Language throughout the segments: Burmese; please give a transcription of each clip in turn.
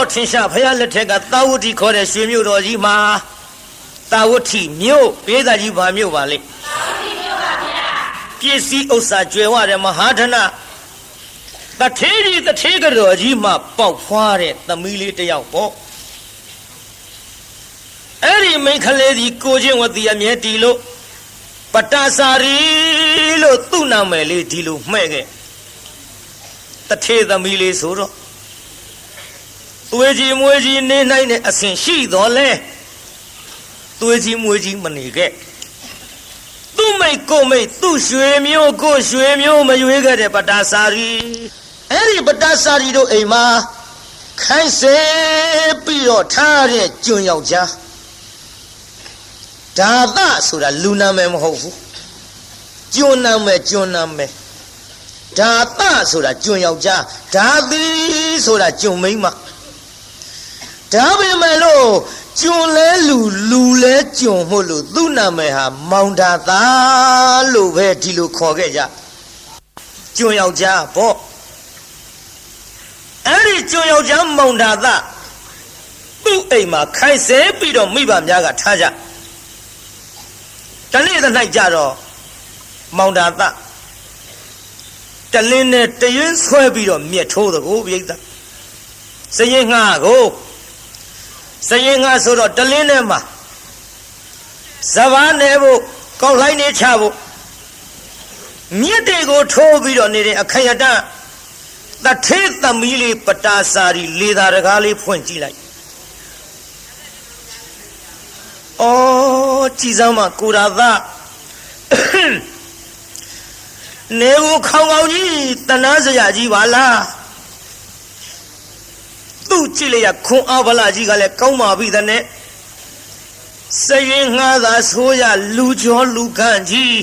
တော်ထင်ရှားဖယားလက်ထက်ကသာဝတိခေါ်တဲ့ရွှေမြို့တော်ကြီးမှာသာဝတိမြို့ပေးသားကြီးဘာမြို့ပါလဲပစ္စည်းဥစ္စာကျွယ်ဝတဲ့မဟာဓနတထေးကြီးတထေးကတော်ကြီးမှပေါက်ဖွားတဲ့သမီးလေးတစ်ယောက်ပေါ့အဲ့ဒီမိန်းကလေးဒီကိုချင်းဝတီအမြဲတီလို့ပတ္တစာရီလို့သူ့နာမည်လေးဒီလိုမှဲ့ခဲ့တထေးသမီးလေးဆိုတော့သွေးကြီးမွေးကြီးနေနိုင်တဲ့အစဉ်ရှိတော်လဲသွေးကြီးမွေးကြီးမနေခဲ့သူ့မိတ်ကိုမိတ်သူ့ရွှေမျိုးကိုရွှေမျိုးမရွေးခဲ့တဲ့ပတ္တစာရီအဲ့ဒီပတ္တစာရီတို့အိမ်မှာခိုင်းစေပြီးတော့ထားတဲ့ကျွန်းယောက်ျားဒါသဆိုတာလူနာမည်မဟုတ်ဘူးကျွန်းနာမည်ဒါသဆိုတာကျွန်းယောက်ျားဒါသည်ဆိုတာကျွန်းမိန်းမဒါပေမဲ့လို့ကျွန်းလဲလူလဲကျွန်းမို့လို့သူ့နာမည်ဟာမောင်ဒါသာလို့ပဲဒီလိုခေါ်ခဲ့ကြကျွန်းယောက်ျားပေါ့အဲ့ဒီကျွန်းယောက်ျားမောင်ဒါသာသူ့အိမ်မှာခိုင်းဆဲပြီးတော့မိဘများကထားကြတနေ့သ၌ကြတော့မောင်ဒါသာတလင်းနဲ့တရွင်းဆွဲပြီးတော့မြက်ထိုးသကိုပြိဿစရင်ငှားကိုစရင်ငှားဆိုတော့တလင်းနဲ့မှာဇဘာနေဖို့ကောက်လိုက်နေချဖို့မြက်တွေကိုထိုးပြီးတော့နေတဲ့အခရတတထေးသမီးလေးပတာစာရီလေသာတကားလေးဖွင့်ကြည့်လိုက်ကြည်စမ်းမကိုရာသနေကိုခေါင်ကြီးတနာစရာကြီးပါလားသူ့ကြည့်လိုက်ရခွန်အားဗလာကြီးကလည်းကောင်းပါပြီတဲ့နဲ့စရင်ငှားသာဆိုရလူကျော်လူကန့်ကြီး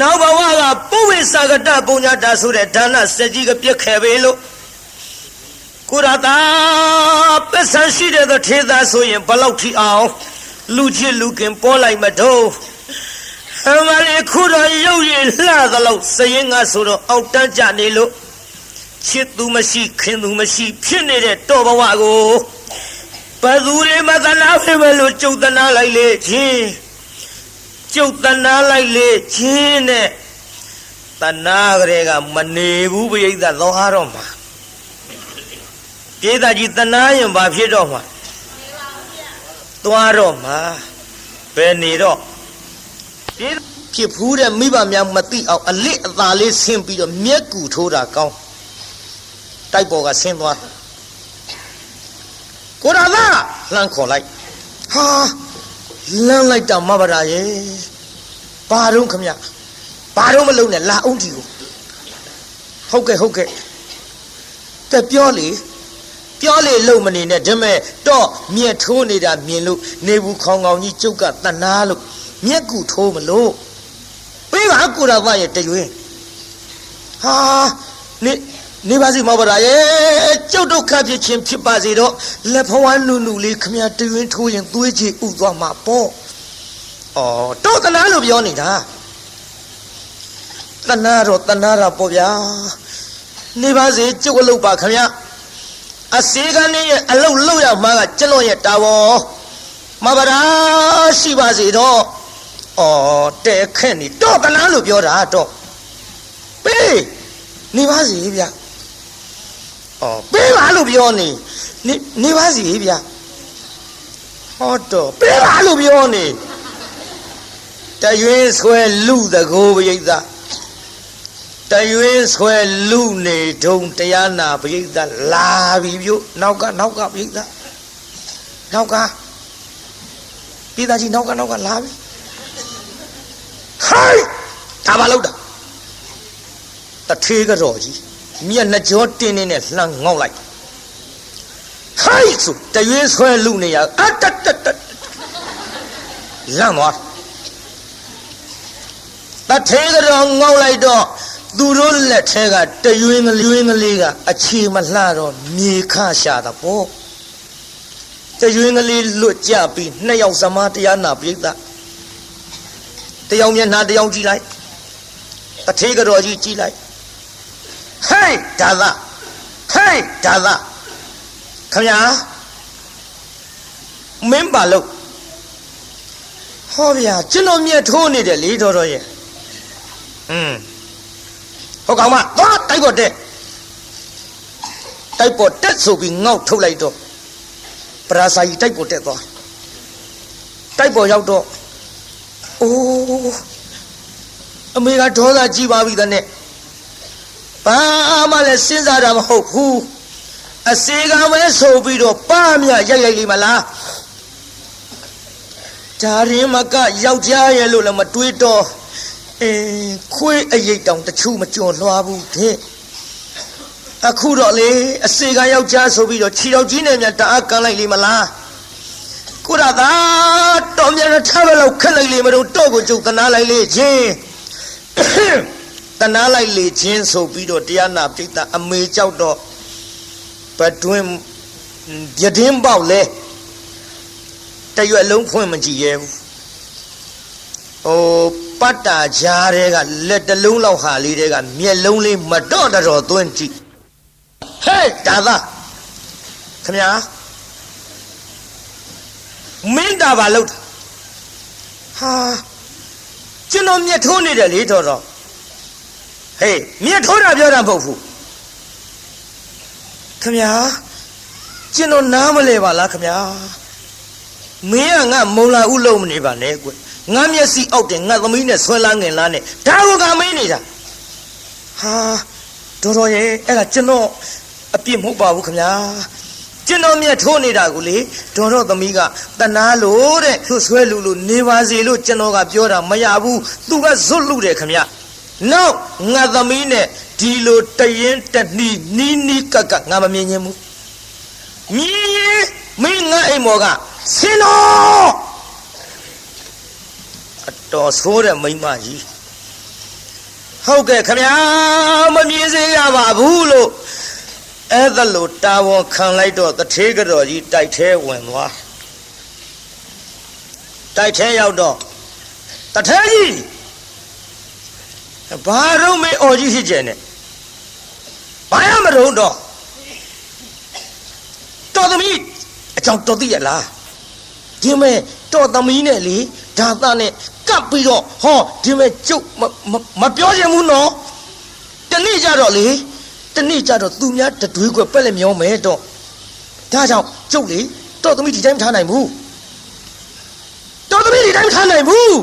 နောက်ဘဝကပုဝေစာကတပုံညာတာဆိုတဲ့ဒါနစက်ကြီးကပြက်ခဲ့ပေလို့ကိုရာသာပစ္စံရှိတဲ့ထေသားဆိုရင်ဘလောက်ထိအောင်လူချစ်လူကင်ပေါ်လိုက်မတော့အမလေးခုတော့ရုပ်ရည်လှသလောက်စရင်ငါဆိုတော့အောက်တန်းကြနေလို့ချစ်သူမရှိခင်သူမရှိဖြစ်နေတဲ့တော်ဘဝကိုဘသူတွေမသနာဖြစ်မယ်လို့ကြုတ်တနာလိုက်လေချင်းကြုတ်တနာလိုက်လေချင်းနဲ့တနာကလေးကမနေဘူးပြိဿသောဟာတော့မှာပြေးသားကြီးတနာရင်ဘာဖြစ်တော့မှာသွားတော့မှာဘယ်နေတော့ဖြစ်ဖူးတဲ့မိဘများမသိအောင်အလစ်အသာလေးဆင်းပြီးတော့မျက်ကူထိုးတာကောင်းတိုက်ပေါ်ကဆင်းသွားကိုရာသာလှမ်းခေါ်လိုက်ဟာလမ်းလိုက်တာမပါရာရဲ့ဘာတော့ခမဘာတော့မလုံးနဲ့လာအောင်ဒီကိုဟုတ်ကဲ့တက်ပြောလေလုံမနေနဲ့ဒါမဲ့တော့မြက်ထိုးနေတာမြင်လို့နေဘူးခေါင်ကြီးကျုပ်ကတနာလို့မြက်ကူထိုးမလို့ပေးပါကိုရာသားရဲ့တရွင်းဟာနေပါစီမဟုတ်ပါရဲ့ကျုပ်တို့ခပ်ဖြစ်ချင်းဖြစ်ပါစေတော့လက်ဖွားနုလေးခမတရွင်းထိုးရင်သွေးကြည်ဥသွားမှာပေါ့တော့တနာလို့ပြောနေတာတနာတော့တနာတာပေါ့ဗျာနေပါစေကျုပ်အလုပ်ပါခမအစေကနေရဲ့အလုတ်လောက်ရမှာကကျွန်တော်ရဲ့တာဝန်မပါရာရှိပါစေတော့တဲခက်နေတော့ကလားလို့ပြောတာတော့ပေးနေပါစေဗျပေးပါလို့ပြောနေပါစေဗျဟောတော့ပေးပါလို့ပြောနေတရွင်းဆွဲလူတကိုးပရိသတရွင်းဆွဲလူနေတုံတရားနာပရိသလာပြီပြုနောက်ကပရိသနောက်ကပြည်သားကြီးနောက်ကလာပြီဟိုင်းဒါပါလို့တာတထေးကတော့ကြီးမျက်နှကြောတင်းနေနဲ့လှမ်းငေါက်လိုက်ဟိုင်းဆိုတရွင်းဆွဲလူနေရတလမ်းသွားတထေးကတော့ငေါက်လိုက်တော့သူတို့လက်ထဲကတရွင်းကလေးကအခြေမလှတော့မြေခရှာတာပေါ့တရွင်းကလေးလွတ်ကြပြီးနှစ်ယောက်သမားတရားနာပြိဿတယောက်မျက်နှာတယောက်ကြည့်လိုက်တထေးကတော့ကြီးကြည့်လိုက်ဟေးဒါသာ ခင်ဗျာမင်းပါလို့ဟောဗျာကျွန်တော်မြက်ထိုးနေတယ်လေတော်တော်ရဲ့ဟုတ်ကောင်မသွားတိုက်ပေါ်တက်တိုက်ပေါ်တက်ဆိုပြီးငေါက်ထုတ်လိုက်တော့ပရာစာကြီးတိုက်ပေါ်တက်သွားတိုက်ပေါ်ရောက်တော့အိုးအမေကဒေါသကြီးပါပြီတဲ့နဲ့ဘာမှလည်းစဉ်းစားတာမဟုတ်ဘူးအစေကပဲဆိုပြီးတော့ပါမြရိုက်လိမ့်မလားဒါရင်မကယောက်ျားရဲ့လို့လည်းမတွေးတော့ခွေးအရိတ်တောင်တချို့မကြုံလွှားဘူးတဲ့အခုတော့လေအစေကယောက်ျားဆိုပြီးတော့ခြေတော်ကြီးနဲ့များတအားကန်လိုက်လိမ့်မလားကိုရသာတော်မြတ်ထားဘလောက်ခက်လိုက်လေမလို့တော့ကိုကျုပ်တနာလိုက်လေချင်းတနာလိုက်လေချင်းဆိုပြီးတော့တရားနာပိဋကအမေကြောက်တော့ဘတွင်ပြတင်းပေါက်လဲတရွက်လုံးဖွင့်မကြည့်ရဲဘူးပတ်တာကြားတဲ့ကလက်တလုံးလောက်ဟာလေးတဲ့ကမျက်လုံးလေးမတော့တော်သွင်းကြည့်ဟဲ့ဒါသာခင်ဗျာမင်းတာပါလို့ဟာကျွန်တော်မျက်ထိုးနေတယ်လေတော်တော်ဟေးမျက်ထိုးတာပြောတာမဟုတ်ဘူးခင်ဗျာကျွန်တော်နားမလဲပါလားခင်ဗျာမင်းကငါမုံလာဥလုံးမနေပါနဲ့ကွငါမျက်စိအောက်တယ်ငါသမီးနဲ့ဆွဲလာငင်လားနဲ့ဒါကိုကမင်းနေတာဟာတော်တော်ရဲ့အဲ့ဒါကျွန်တော်အပြစ်မဟုတ်ပါဘူးခင်ဗျာကျွန်တော်မျက်ထိုးနေတာကိုလေဒေါ်တော့သမီးကတနာလို့တဲ့ဆွဲလူလို့နေပါစေလို့ကျွန်တော်ကပြောတာမရဘူးသူကဇွတ်လူတယ်ခင်ဗျနောက်ငါသမီးနဲ့ဒီလိုတရင်တနီနီးကကငါမမြင်ချင်းဘူးမြင်ရင်မင်းငါအိမ်မော်ကဆင်းတော့အတော်ဆိုးတဲ့မိန်းမကြီးဟုတ်ကဲ့ခင်ဗျာမမြင်စေရပါဘူးလို့အဲ့ဒါလို့တာဝန်ခံလိုက်တော့တထေးကတော်ကြီးတိုက်ထဲဝင်သွားတိုက်ထဲရောက်တော့တထေးကြီးဘာတော့မေအော်ကြီးဖြစ်ကျင်နဲ့ဘာရမလို့တော့တော်သမီးအကြောင်းတော်သိရလားဒီမဲ့တော်သမီးနဲ့လေဒါသားနဲ့ကပ်ပြီးတော့ဟောဒီမဲ့ကျုပ်မပြောချင်ဘူးနော်တနေ့ကြတော့လေတနေ့ကြတော့သူများတတွေးကွက်ပက်လက်မျောမယ်တော့ဒါကြောင့်ကျုပ်လေတော်သမီးဒီတိုင်းမထားနိုင်ဘူးတော်သမီးဒီတိုင်းမထားနိုင်ဘူး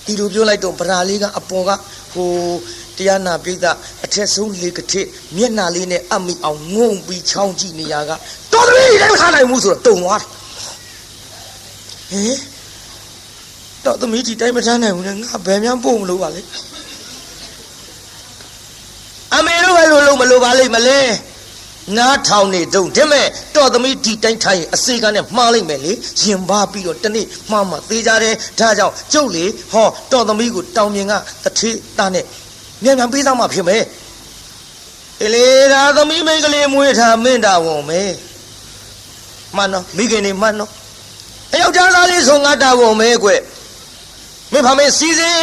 ဒီလိုပြောလိုက်တော့ဗရာလေးကအပေါ်ကဟိုတရားနာပိဋကအထက်ဆုံးလေကတိမျက်နှာလေးနဲ့အမိအောင်ငုံပြီးချောင်းကြည့်နေရကတော်သမီးဒီတိုင်းမထားနိုင်ဘူးဆိုတော့တုံသွားတယ်ဟင်တော်သမီးဒီတိုင်းမထားနိုင်ဘူးလေငါဘယ်မှပို့မလို့ပါလေအမေတို့ပဲလို့မလို့ပါလိမ့်မလဲနားထောင်နေတုံးဒီမဲ့တော်သမီးဒီတိုင်းထိုင်အစေကနဲ့မှားလိုက်မယ်လေရင်ပါပြီးတော့တနေ့မှားမှသေးကြတယ်ဒါကြောင့်ကျုပ်လေဟောတော်သမီးကိုတောင်မြင်ကတထေးသားနဲ့မြန်မြန်ပေးသားမှဖြစ်မယ်အေးလေဒါသမီးမိန်းကလေးမွေးထားမင်းတာဝန်မယ်မှန်တော့မိခင်နေမှန်တော့အယောက်ျားသားလေးဆိုငါတာဝန်မယ်ကွမင်းဖမေစီစဉ်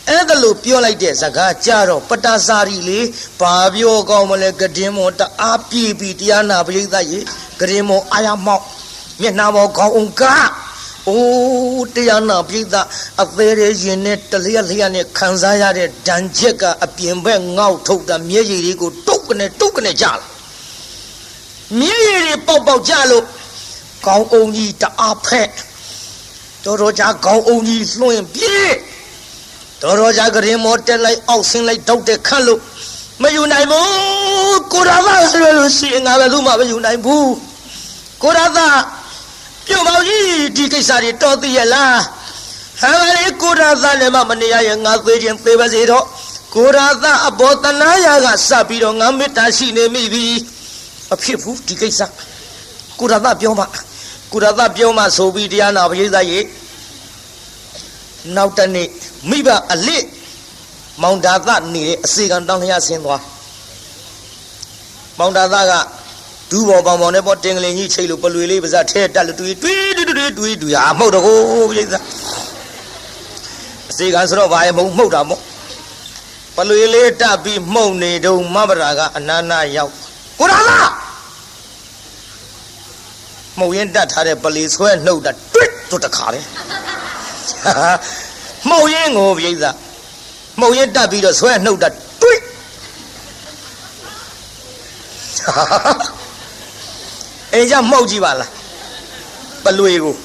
အဲ့ဒါလို့ပြောလိုက်တဲ့စကားကြတော့ပတ္တစာရီလေဘာပြောကောင်းမလဲကဒင်းမောတအားပြေးပြီးတရားနာပရိသတ်ရေကဒင်းမောအာရမောက်မျက်နှာမောခေါင်းအောင်ကအိုးတရားနာပရိသတ်အသေးသေးရင်နဲ့တလျက်လျက်နဲ့ခံစားရတဲ့ဒဏ်ချက်ကအပြင်ဘက်ငေါက်ထုတ်တာမျက်ရည်တွေကိုတုတ်ကနေကြလာမျက်ရည်တွေပေါက်ကြလို့ခေါင်းအောင်ကြီးတအားဖက်တော်ကြာခေါင်းအောင်ကြီးလွှင့်ပြေးတော်ကြကရင်မောတက်လိုက်အောက်ဆင်းလိုက်တောက်တဲ့ခတ်လို့မယူနိုင်ဘူးကိုရာသာဆွဲလို့ရှိရင်ငါပဲသူ့မှာမယူနိုင်ဘူးကိုရာသာပြုံပေါင်းကြီးဒီကိစ္စတွေတော်သိရလားဟာလေကိုရာသာလည်းမနေရရင်ငါသေးခြင်းသေးပါစေတော့ကိုရာသာအဘောတနာယာကစပြီးတော့ငါမေတ္တာရှိနေမိပြီအဖြစ်ဘူးဒီကိစ္စကိုရာသာပြောမှဆိုပြီးတရားနာပရိသတ်ရေနောက်တနေ့မိဘအလစ်မောင်ဒါသနေတဲ့အစေကံတောင်းလျာဆင်းသွားမောင်ဒါသကဒူးပေါ်ပေါင်ပေါင်နဲ့ပေါ်တင်ကလေးကြီးချိတ်လို့ပလွေလေးပါးစပ်ထဲတက်လို့တွေးဟာမှုတ်တော့ကိုပြိဿအစေကံဆိုတော့ဘာရဲ့မှုတ်တာမို့ပလွေလေးတက်ပြီးမှုတ်နေတော့မဘရာကအနာနာရောက်ကိုရာသ မှုတ်ရင်တတ်ထားတဲ့ပလီဆွဲနှုတ်တာတွစ်တို့တခါလေမှုတ်ရင်ကိုပြိဿမှုတ်ရင်တတ်ပြီးတော့ဆွဲနှုတ်တာတွစ်အိမ်ကြမှုတ်ကြည့်ပါလားပလွေကို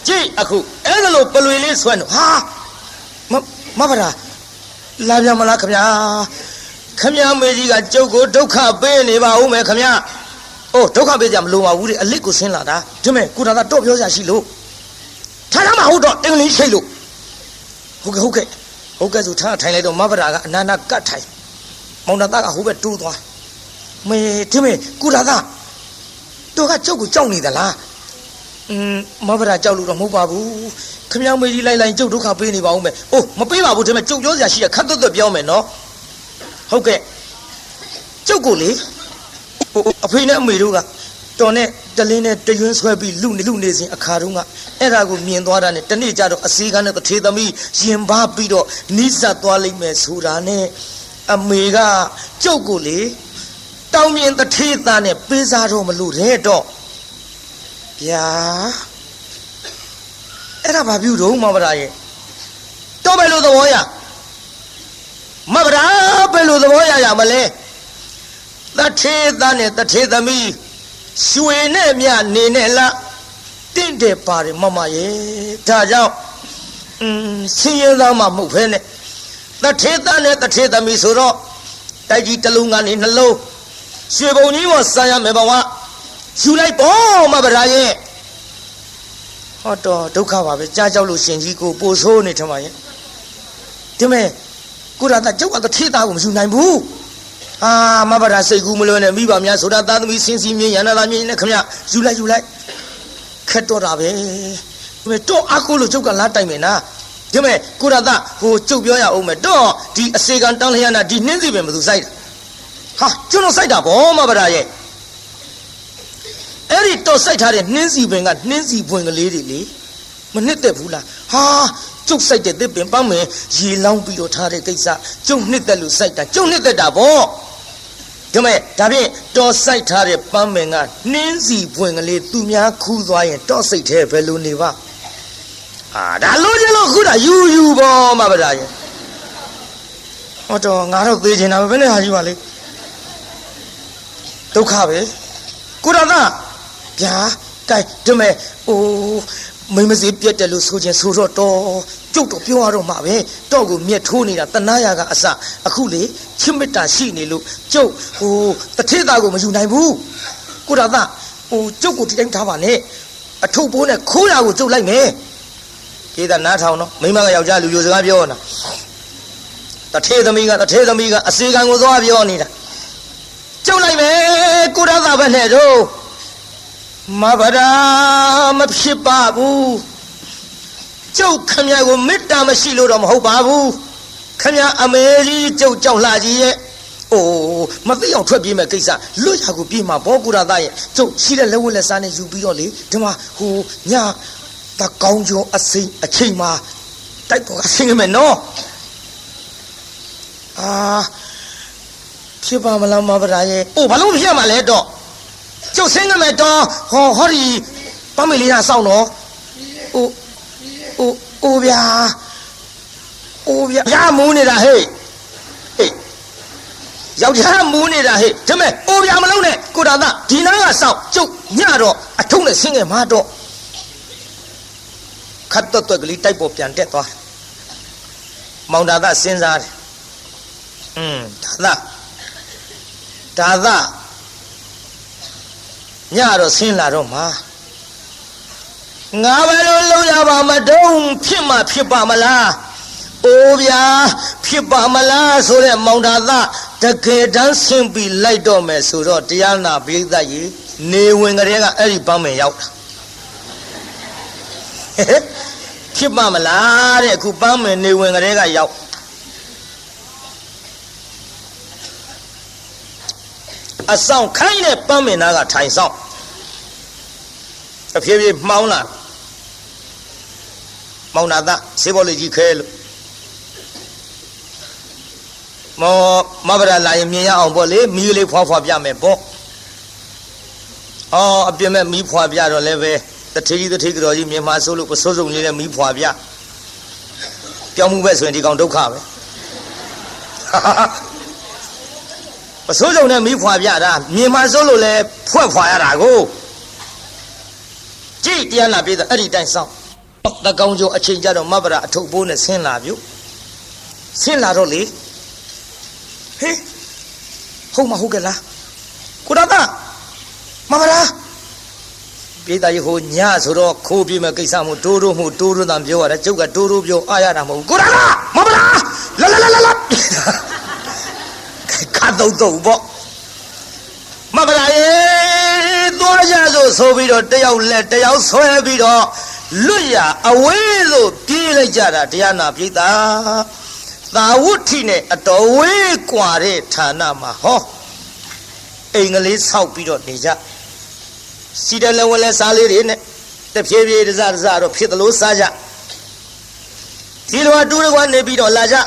ကြည့်အခုအဲ့ဒါလို့ပလွေလေးဆွဲနှုတ်ဟာမဗရာလာပြန်မလားခင်ဗျာခင်ဗျာမေကြီးကကျုပ်ကိုဒုက္ခပေးနေပါဦးမယ်ခင်ဗျာအိုးဒုက္ခပေးကြမလို့ပါဘူးလေအလစ်ကိုဆင်းလာတာဒီမဲ့ကိုတော်တော့ပြောစရာရှိလို့ထားထားမဟုတ်တော့အင်္ဂလိပ်ရှိလို့ဟုတ်ကဲ့ဆိုထားထိုင်လိုက်တော့မဗရာကအနာနာကတ်ထိုင်မောင်သားကဟိုဘက်တိုးသွားမေဒီမဲ့ကိုတော်တော့ကကျုပ်ကိုကြောက်နေသလားမဗရာကြောက်လို့တော့မဟုတ်ပါဘူးခင်ဗျာမေကြီးလိုက်ကျုပ်ဒုက္ခပေးနေပါဦးမယ်အိုးမပေးပါဘူးဒီမဲ့ကျုပ်ပြောစရာရှိရခတ်သွတ်ပြောမယ်နော်ဟုတ်ကဲ့ကျုပ်ကိုလေအဖေနဲ့အမေတို့ကတော်နဲ့တလင်းနဲ့တရွင်းဆွဲပြီးလူနေစဉ်အခါတုန်းကအဲ့ဒါကိုမြင်သွားတာနဲ့တနေ့ကျတော့အစည်းကနဲ့တထေသမီးရင်ပါပြီးတော့နီးစပ်သွားလိမ့်မယ်ဆိုတာနဲ့အမေကကျုပ်ကိုလေတောင်းမြင်တထေသားနဲ့ပေးစားတော့မလို့တဲ့တော့ဗျာအဲ့ဒါဘာပြုတော့မဗရာရဲ့တော့ပဲလို့သဘောရမဗရာပဲလို့သဘောရမလဲတထေသားနဲ့တထေသမီးရွှေနဲ့မြနေနဲ့လားတင့်တယ်ပါတယ်မမရဲ့ဒါကြောင့်ဆင်းရဲသားမှမဟုတ်ဖ ೇನೆ တထေသားနဲ့တထေသမီးဆိုတော့တိုက်ကြီးတစ်လုံးကနေနှလုံးရွှေပုံကြီးပေါ်ဆန်းရမယ်ဘဝယူလိုက်ပေါ့မဗရာရဲ့ဟောတော့ဒုက္ခပါပဲကြားကြောက်လို့ရှင်ကြီးကိုပို့ဆိုးနေထမရဲ့ဒီမဲ့ကိုရတာကျုပ်ကတထေသားကိုမယူနိုင်ဘူးမဗရာစိတ်ကူးမလွန်းနဲ့မိဘများဆိုတာသားသမီးစင်စီမြင်ရနာသားမြင်နဲ့ခမယူလိုက်ခက်တော့တာပဲဒီမဲ့တော့အကိုလို့ကျုပ်ကလားတိုင်မယ်နာဒီမဲ့ကိုရတာဟိုကျုပ်ပြောရအောင်မယ်တော့ဒီအစေကံတန်းလျာနာဒီနှင်းစီပင်ဘယ်သူစိုက်ဟာကျွန်တော်စိုက်တာဗောမဗရာရဲ့အဲ့ဒီတော့စိုက်ထားတဲ့နှင်းစီပင်ကနှင်းစီပွင့်ကလေးတွေလေမနှစ်သက်ဘူးလားဟာကျုပ်စိုက်တဲ့သစ်ပင်ပန်းမယ်ရေလောင်းပြီးတော့ထားတဲ့ကိစ္စကျုပ်နှစ်သက်လို့စိုက်တာကျုပ်နှစ်သက်တာဗောဒါမဲ့ဒါဖြင့်တော်စိုက်ထားတဲ့ပန်းမင်ကနှင်းစီပွင့်ကလေးသူများခူးသွားရင်တော့စိတ်သေးဘယ်လိုနေပါဒါလို့ကျလို့ခုတာယူပေါ့မဗရာရဲ့ဟောတော့ငါတော့သေးချင်တာပဲဘယ်နဲ့ဟာယူပါလေဒုက္ခပဲကိုရတာဗျာတိုင်ဒါမဲ့မိမစီပြက်တယ်လို့ဆိုခြင်းဆိုတော့ကျုပ်တော့ပြောရတော့မှာပဲတော့ကိုမြက်ထိုးနေတာတနာရကအစအခုလေချစ်မေတ္တာရှိနေလို့ကျုပ်တထေသားကိုမယူနိုင်ဘူးကိုရတာကျုပ်ကိုဒီတိုင်းထားပါနဲ့အထုပ်ပိုးနဲ့ခိုးရကိုကျုပ်လိုက်မယ်ကျေးဇူးနားထောင်နော်မိမကယောက်ျားလူယိုစကားပြောနေတာတထေသမီးကအစေကံကိုသွားပြောနေတာကျုပ်လိုက်မယ်ကိုရတာပဲနဲ့တော့မဗရာမဖြစ်ပါဘူးကျုပ်ခမရကိုမေတ္တာမရှိလို့တော့မဟုတ်ပါဘူးခမရအမေကြီးကျုပ်ကြောက်လှကြီးရဲ့မသိအောင်ထွက်ပြေးမဲ့ကိစ္စလွတ်ရကိုပြေးမှာဘောကူရသားရဲ့ကျုပ်ရှိတဲ့လက်ဝတ်လက်စားနဲ့ယူပြီးတော့လေဒီမှာညတကောင်းကျော်အစိမ့်အချိန်မှာတိုက်ပေါ်ကဆင်းရမယ်နော်ဖြစ်ပါမလားမဗရာရဲ့ဘာလို့မဖြစ်မှာလဲတော့ကျုပ်ဆင်းရမယ်တော့ဟောဒီပမေလေးကစောင့်တော့ဗျာဗျာမူးနေတာဟဲ့ယောက်ျားမူးနေတာဟဲ့ဒါမဲ့ဗျာမလုံးနဲ့ကိုတာသားဒီနားကစောင့်ကျုပ်ညတော့အထုံးနဲ့ဆင်းခဲ့မှာတော့ခတ်တော့ကလေးတိုက်ပေါ်ပြန်တက်သွားမောင်တာသားစဉ်းစားတယ်ဒါသားညတော့ဆင်းလာတော့မှာငါဘယ်လိုလုပ်ရပါမတုံးဖြစ်မှဖြစ်ပါမလားဗျာဖြစ်ပါမလားဆိုတဲ့မောင်တာသားတကယ်တမ်းဆင်းပြီးလိုက်တော့မယ်ဆိုတော့တရားနာပိဋကကြီးနေဝင်ကလေးကအဲ့ဒီပန်းမင်ရောက်တာဖြစ်ပါမလားတဲ့အခုပန်းမင်နေဝင်ကလေးကရောက်အဆောင်ခိုင်းတဲ့ပန်းမင်သားကထိုင်ဆောင်တဖြည်းဖြည်းမှောင်းလာမောင်နာသားစေဘောလေးကြီးခဲလို့မဗရာလာရင်မြင်ရအောင်ပေါ့လေမီးလေးဖွားဖွားပြမယ်ပေါ့ အပြင်းမဲ့မီးဖွာပြတော့လည်းပဲတထေးကြော်ကြီးမြန်မာဆိုလို့ပစိုးစုံလေးနဲ့မီးဖွာပြပြောင်းမှုပဲဆိုရင်ဒီကောင်ဒုက္ခပဲပစိုးစုံနဲ့မီးဖွာပြတာမြန်မာဆိုလို့လည်းဖွာရတာကိုကြည့်တရားနာပြည်သားအဲ့ဒီတိုင်းဆောင်တကောင်ကျော်အချိန်ကြတော့မဘရာအထုပ်ပိုးနဲ့ဆင်းလာပြုဆင်းလာတော့လေဟေးဟုတ်မဟုတ်ကလားကိုရတာမဘရာပြည်သားကြီးဟိုညဆိုတော့ခိုးပြမဲ့ကိစ္စမို့တိုးတိုးတန်ပြောရတယ်ကျုပ်ကတိုးပြောအားရတာမဟုတ်ကိုရတာမဘရာလာခါတော့ပေါ့မဘရာရေသွားကြဆိုပြီးတော့တယောက်လက်တယောက်ဆွဲပြီးတော့လွတ်ရအဝေးသို့ပြေးလိုက်ကြတာတရားနာပြည်သားသာဝတ္ထိနဲ့အတော်ဝေးกว่าတဲ့ဌာနမှာဟောအိမ်ကလေးဆောက်ပြီးတော့နေကြစီတလည်းဝလဲစားလေးတွေနဲ့တဖြည်းဖြည်းတစတော့ဖြစ်သလိုစားကြဒီလိုအတူတကွနေပြီးတော့လာကြ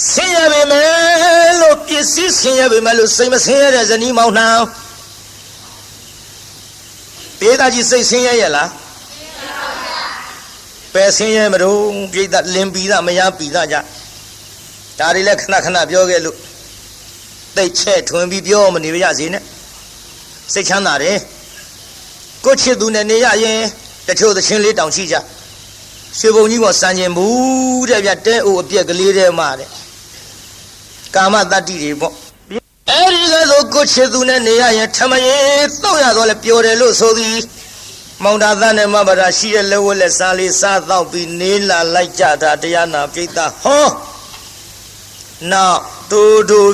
ဆင်းရဲပေမဲ့လို့ပစ္စည်းဆင်းရဲပေမဲ့လို့စိတ်မဆင်းရဲတဲ့ဇနီးမောင်နှံပြည်သားကြီးစိတ်ဆင်းရဲရဲ့လားပဲဆင်းရဲမလို့ပြည်သားလင်းပြီးသားမရပြီးသားကြဒါတွေလည်းခဏပြောခဲ့လို့တိတ်ချဲ့ထွင်ပြီးပြောမနေရစေနဲ့စိတ်ချမ်းသာတယ်ကိုချစ်သူနဲ့နေရရင်တချို့သချင်းလေးတောင်ရှိကြရွှေဘုံကြီးပေါ်စံကျင်ဘူးတဲ့ဗျတဲအိုအပြက်ကလေးတဲ့မှာတဲ့ကာမတတ္တိတွေပေါ့အဲ့ဒီကဆိုကိုချစ်သူနဲ့နေရရင်ထမရင်တော့ရတော့လဲပျော်တယ်လို့ဆိုသည်မောင်တာသားနဲ့မဘာသာရှိတဲ့လက်ဝက်လက်စားလေးစားတော့ပြီးနေလာလိုက်ကြတာတရားနာပြိတ္တာဟောနောက်တူ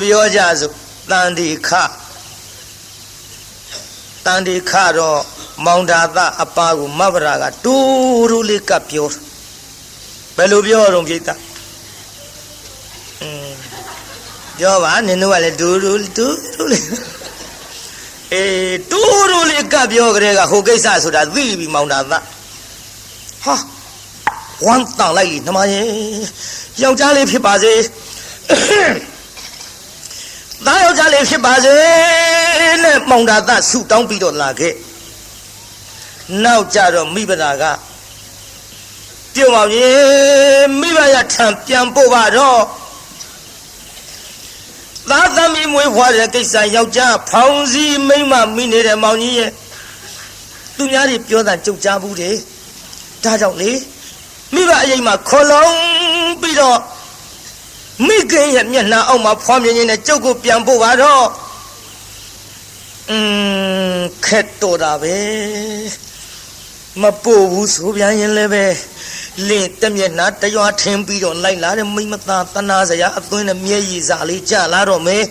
ပြောကြစို့တန်ဒီခတော့မောင်တာသားအပါကိုမဘာသာကတူလေးကပြောဘယ်လိုပြောတော့ပြိတ္တာပြောပါနင်တို့ကလည်းတူလေးတူလေးကပြောကြတဲ့ကဟိုကိစ္စဆိုတာသိပြီမောင်တာသားဟာဝမ်းတောင်းလိုက်လေနှမရဲ့ယောက်ျားလေးဖြစ်ပါစေသားယောက်ျားလေးဖြစ်ပါစေနဲ့မောင်တာသားဆုတောင်းပြီးတော့လာခဲ့နောက်ကြတော့မိဘတာကပြုံအောင်ရင်မိဘရထံပြန်ပို့ပါတော့သာသမီမွေးဖွားတဲ့ကိစ္စယောက်ျားဖောင်စည်းမိမ့်မမိနေတဲ့မောင်ကြီးရဲ့သူများတွေပြောတာကြုတ်ကြားဘူးတယ်ဒါကြောင့်လေမိဘအရင်မှာခေါ်လုံးပြီးတော့မိခင်ရဲ့မျက်နှာအောက်မှာဖွားမြင်နေတဲ့ကြုတ်ကိုပြန်ပို့ပါတော့ခက်တော်တာပဲမပို့ဘူးဆိုပြန်ရင်လည်းပဲလင့်တမျက်နှာတရွာထင်းပြီးတော့လိုက်လာတဲ့မိမသားတနာစရာအသွင်းနဲ့မျက်ရည်စာလေးကြလာတော့မယ်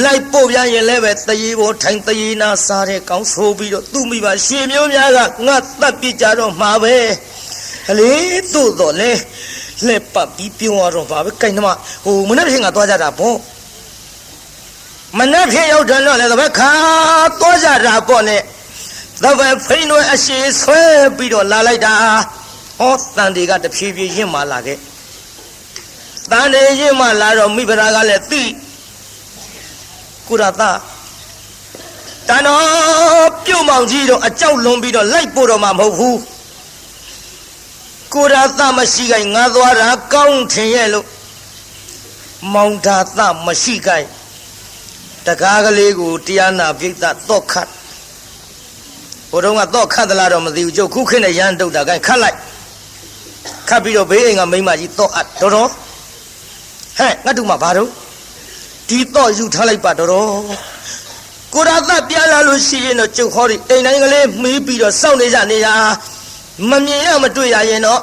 လိုက်ပို့ပြန်ရင်လည်းပဲတရေပေါ်ထိုင်တရေနာစားတဲ့ကောင်းဆိုပြီးတော့သူ့မိဘရှေမျိုးများကငါတတ်ပြကြတော့မှာပဲအလေတို့တော့လေလက်ပတ်ပြီးပြုံးရတော့ပါပဲကိုင်နှမဟိုမနေ့ကသွားကြတာပေါ့မနေ့ကရောက်တယ်တော့လေတပည့်ခါသွားကြတာပေါ့နဲ့တပည့်ဖိနှွဲအရှိဆွဲပြီးတော့လာလိုက်တာဟောတန်တွေကတဖြည်းဖြည်းရင့်မာလာခဲ့တန်တွေရင့်မာလာတော့မိဖုရားကလည်းသိကုရသတန်တော်ပြုတ်မောင်ကြီးတော့အကြောက်လွန်ပြီးတော့လိုက်ပို့တော့မှမဟုတ်ဘူးကုရသမရှိခိုင်ငါသွားတာကောင်းထင်ရဲ့လို့မောင်သာသမရှိခိုင်တကားကလေးကိုတရားနာပြိတ္တတော့ခတ်ဘုရားကတော့ခတ်သလားတော့မသိဘူးကျုပ်ခုခင်းနဲ့ရန်တုတ်တာခိုင်ခတ်လိုက်ခတ်ပြီးတော့ဘေးအိမ်ကမိမကြီးတော့အပ်တော်ဟဲ့ငါတို့မှဘာတော့ဒီတော့ယူထားလိုက်ပါတော်ကိုရသပြန်လာလို့ရှိရင်တော့ကျုပ်ဟောဒီအိမ်တိုင်းကလေးမီးပြီးတော့စောင့်နေကြနေတာမမြင်ရမတွေ့ရရင်တော့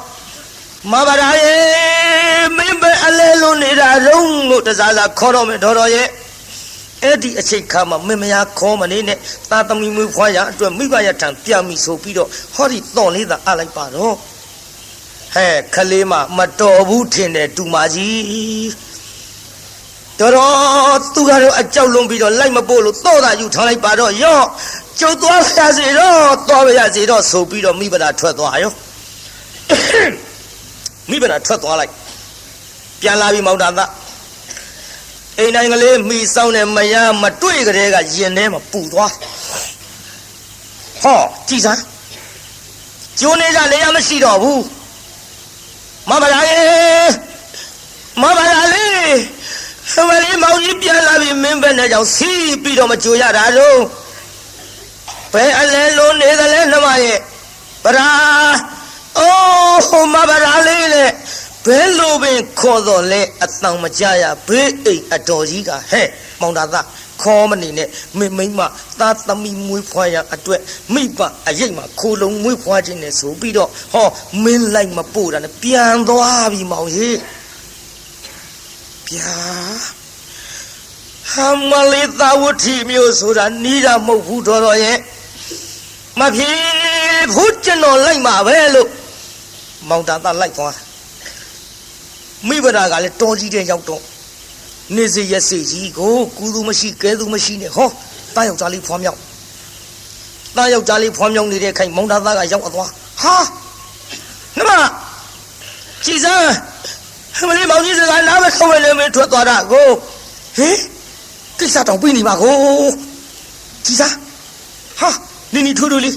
မဘာသာရဲ့မင်းပဲအလဲလုံးနေတာရုံးလို့တစားစားခေါ်တော့မယ်တော်ရဲ့အဲ့ဒီအချိန်ခါမှာမင်းမယားခေါ်မနေနဲ့သာသမီမွေးဖွားရအတွက်မိဘရထံပြန်ပြီဆိုပြီးတော့ဟောဒီတော့လေးသာအလိုက်ပါတော့ဟဲ့ခလေးမမတော်ဘူးထင်တယ်တူမကြီးတော်သူကတော့အကြောက်လွန်ပြီးတော့လိုက်မပို့လို့တော့တာယူထားလိုက်ပါတော့ရော့ကျုပ်သွားရစီတော့သွားရစီတော့ဆိုပြီးတော့မိဘတာထွက်သွားရောမိဘတာထွက်သွားလိုက်ပြန်လာပြီမောင်တာသ အိမ်တိုင်းကလေးမိဆောင်တဲ့မယားမတွေ့ကြတဲ့ကရင်ထဲမှာပူသွားဟောကြည်စမ်းကျိုးနေကြလေရမရှိတော့ဘူးမမလာရေမမလာလေဟိုလေမောင်ကြီးပြန်လာပြီမင်းပဲနဲ့ကြောင့်စီးပြီးတော့မကြိုရတာတော့ဘယ်အလဲလုံးနေသလဲနှမရဲ့ဗရာအိုးမဗရာလေးလေဘယ်လိုပင်ခေါ်တော့လဲအတန်မကြရဘေးအိမ်အတော်ကြီးကဟဲ့မောင်တာသားခေါ်မနေနဲ့မိမသားသမီးမွေးဖွားရအတွက်မိဘအရိပ်မှာခိုးလုံးမွေးဖွားခြင်းနဲ့ဆိုပြီးတော့ဟောမင်းလိုက်မပို့တာနဲ့ပြန်သွားပြီမောင်ကြီးဗျာဟာမလေးသာဝတိမျိုးဆိုတာနီးတာမဟုတ်ဘူးတော်ရဲ့မဖြစ်ဘူးကျွန်တော်လိုက်မှာပဲလို့မောင်တာသားလိုက်သွားမိဘကလည်းတော်ကြီးတဲ့ရောက်တော့နေစေရစေကြီးကိုကူသူမရှိကဲသူမရှိနဲ့ဟောတားယောက်ျားလေးဖွားမြောက်တားယောက်ျားလေးဖွားမြောက်နေတဲ့ခိုင်မောင်သားသားကရောက်သွားဟာနမကြည်စမ်းမလေးမောင်ကြီးစကားနားမခေါ်ရလည်းမထွက်သွားတာကိုဟင်ကိစ္စတောင်ပြီးနေပါကိုကြည်စမ်းဟာနင်းနီထိုးထိုးလေး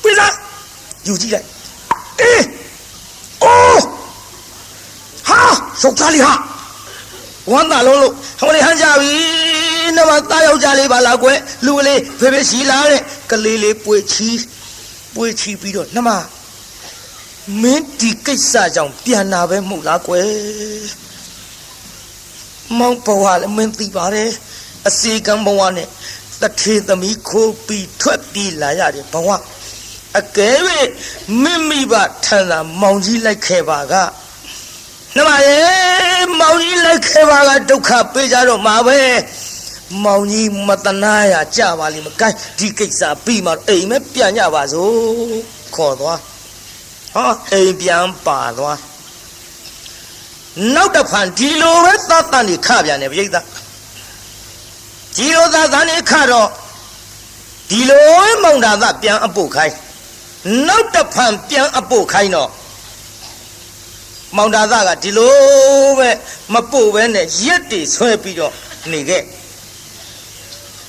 ပြေးစမ်းယူကြည့်လိုက်အေးအိုးဟာယောက်ျားလေးဟာဝမ်းသာလုံးလို့ဟိုလေဟန်ကြပြီနမသားယောက်ျားလေးပါလားကွယ်လူကလေးဖေဖေရှိလာတဲ့ကလေးလေးပွေချီပြီးတော့နမမင်းဒီကိစ္စကြောင့်ပြန်လာပဲမဟုတ်လားကွယ်မောင်ဘဝလည်းမင်းသိပါတယ်အစီကံဘဝနဲ့တထေသမီးခိုးပြီးထွက်ပြေးလာရတယ်ဘဝအကယ်၍မိဘထန်သာမောင်ကြီးလိုက်ခဲ့ပါကနမရေမောင်ကြီးလိုက်ခဲ့ပါကဒုက္ခပေးကြတော့မှာပဲမောင်ကြီးမတနာရကြပါလိမ့်မကိုင်းဒီကိစ္စပြီးမှအိမ်မဲပြန်ကြပါစို့ခေါ်သွားဟာအိမ်ပြန်ပါသွားနောက်တစ်ဖန်ဒီလိုပဲသတ်တန်နေခပြန်တယ်ပြိဿဒီလိုသတ်တန်နေခတော့ဒီလိုမောင်တာသပြန်အပုတ်ခိုင်းနောက်တစ်ဖန်ပြန်အပုတ်ခိုင်းတော့မောင်တာသကဒီလိုပဲမပုတ်ပဲနဲ့ရက်တွေဆွဲပြီးတော့နေခဲ့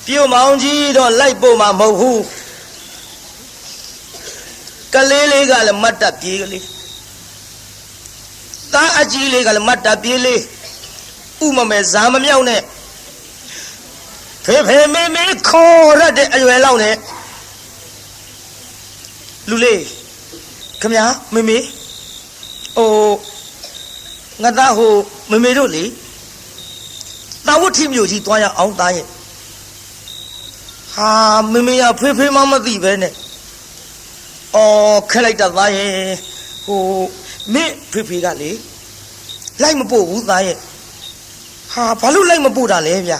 ပြုံမောင်ကြီးတော့လိုက်ပို့မှာမဟုတ်ဘူးကလေးလေးကလည်းမတ်တပ်ပြေးကလေးသားအကြီးလေးကလည်းမတ်တပ်ပြေးလေးဥမမဲဇာမမြောက်နဲ့ဖေဖေမေမေခေါ်ရတဲ့အရွယ်လောက်နဲ့လူလေးခမမေမေအိုငါသားဟိုမေမေတို့လေတာဝတ်ထီမျိုးကြီးသွားရအောင်သားရဲ့ဟာမေမေရဖေဖေမမသိပဲနဲ့အော်ခက်လိုက်တာသားရဲ့ဟိုမင်းဖေဖေကလေလိုက်မပို့ဘူးသားရဲ့ဟာဘာလို့လိုက်မပို့တာလဲဗျ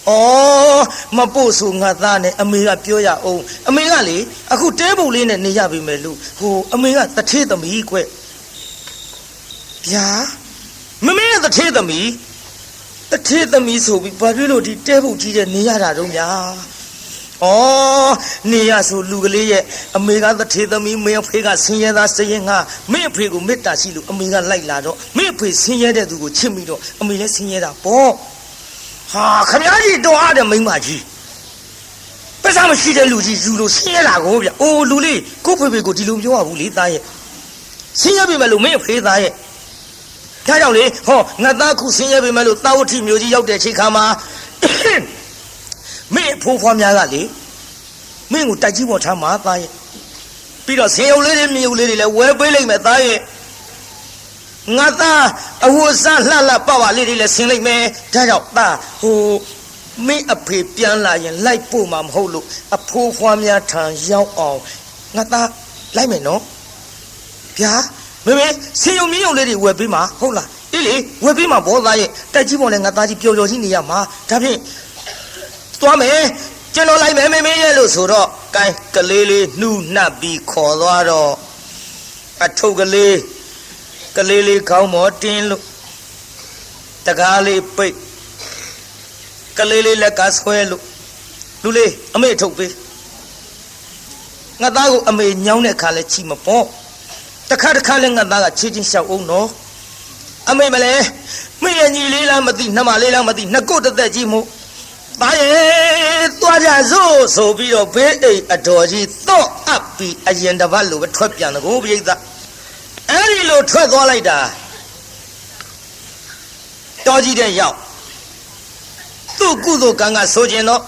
အော်မပို့ဆိုငါသားနဲ့အမေကပြောရအောင်အမေကလေအခုတဲပုံလေးနဲ့နေရပြီမယ်လို့ဟိုအမေကတထေးသမီးကွဗျာမမေရဲ့တထေးသမီးဆိုပြီးဘာဖြစ်လို့ဒီတဲပုံကြီးတဲ့နေရတာတော့များဩနေရဆိုလူကလေးရဲ့အမေကတထေးသမီးမင်းအဖေကဆင်းရဲသားစရင်ငါမင်းအဖေကိုမေတ္တာရှိလို့အမေကလိုက်လာတော့မင်းအဖေဆင်းရဲတဲ့သူကိုချစ်မိတော့အမေလည်းဆင်းရဲတာပေါ့ဟာခမကြီးတော်အားတဲ့မိန်းမကြီးပစ္စမရှိတဲ့လူကြီးယူလို့ဆင်းရဲတာကိုဗျအိုးလူလေးကိုဖေဖေကိုဒီလိုပြောရဘူးလေသားရဲ့ဆင်းရဲပြီမဲ့လို့မင်းအဖေသားရဲ့ဒါကြောင့်လေဟောငါသားခုဆင်းရဲပြီမဲ့လို့တာဝတိမျိုးကြီးရောက်တဲ့ချိန်ခါမှာမင်းဖိုးဖွားများကလေမင်းကိုတိုက်ကြီးပေါ်ထားမှာသားရဲ့ပြီးတော့ဆင်းရုပ်လေးတွေမြေုပ်လေးတွေလည်းဝဲပေးလိုက်မယ်သားရဲ့ငါသားအဝတ်စားလှလှပပလေးတွေလည်းဆင်းလိုက်မယ်ဒါကြောင့်သားဟိုမင်းအဖေပြန်လာရင်လိုက်ပို့မှာမဟုတ်လို့အဖိုးဖွားများထံရောက်အောင်ငါသားလိုက်မယ်နော်ဗျာမေမေဆင်းရုံမြင်းရုံလေးတွေဝယ်ပေးမှာဟုတ်လားအေးလေဝယ်ပေးမှာဘောသားရဲ့တိုက်ကြီးပေါ်လည်းငါသားကြီးပျော်ပျော်ကြီးနေရမှာဒါဖြင့်သွားမယ်ကျွန်တော်လိုက်မယ်မေမေရဲ့လို့ဆိုတော့ကိုင်းကလေးလေးနှူးနှပ်ပြီးခေါ်သွားတော့အထုပ်ကလေးခေါင်းမောတင်းလို့တကားလေးပိတ်ကလေးလေးလက်ကဆွဲလို့လူလေးအမေထုတ်ပေးငါသားကိုအမေညောင်းတဲ့ခါလဲချီမပေါ့တခါလည်းငါသားကချေးချင်းလျှောက်အောင်နော် အမေမလဲမင်းရဲ့ညီလေးလားမသိနှမလေးလားမသိနှစ်ကုတ်တက်ကြီးမို့ဘာရဲ့သွားကြစို့ဆိုပြီးတော့ဘေးအိမ်အတော်ကြီးတော့အပ်ပြီးအရင်တစ်ပတ်လိုပဲထွက်ပြန်တယ်ကိုပြိဿအဲ့ဒီလိုထွက်သွားလိုက်တာတော်ကြီးတဲ့ရောက်သူ့ကုသိုလ်ကံကဆိုခြင်းတော့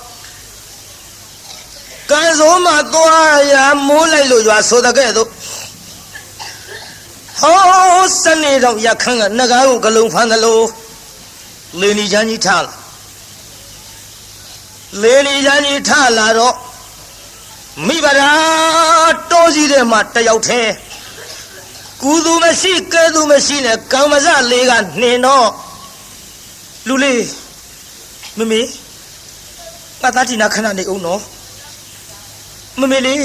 ကံစိုးမှာသွားရမိုးလိုက်လို့ရွာဆိုတဲ့ကဲ့သို့ဟောစနေတော့ရခန်းကနဂါးကိုဂလုံးဖမ်းသလိုလေနီချမ်းကြီးထားလာလေနီချမ်းကြီးထားလာတော့မိဘရာတိုးကြီးတဲ့မှာတယောက်ထဲကုသူမရှိကဲသူမရှိနဲ့ကံမစလေးကနှင်တော့လူလေးမမေငါသားတီနာခဏနေအောင်နော်မမေလေး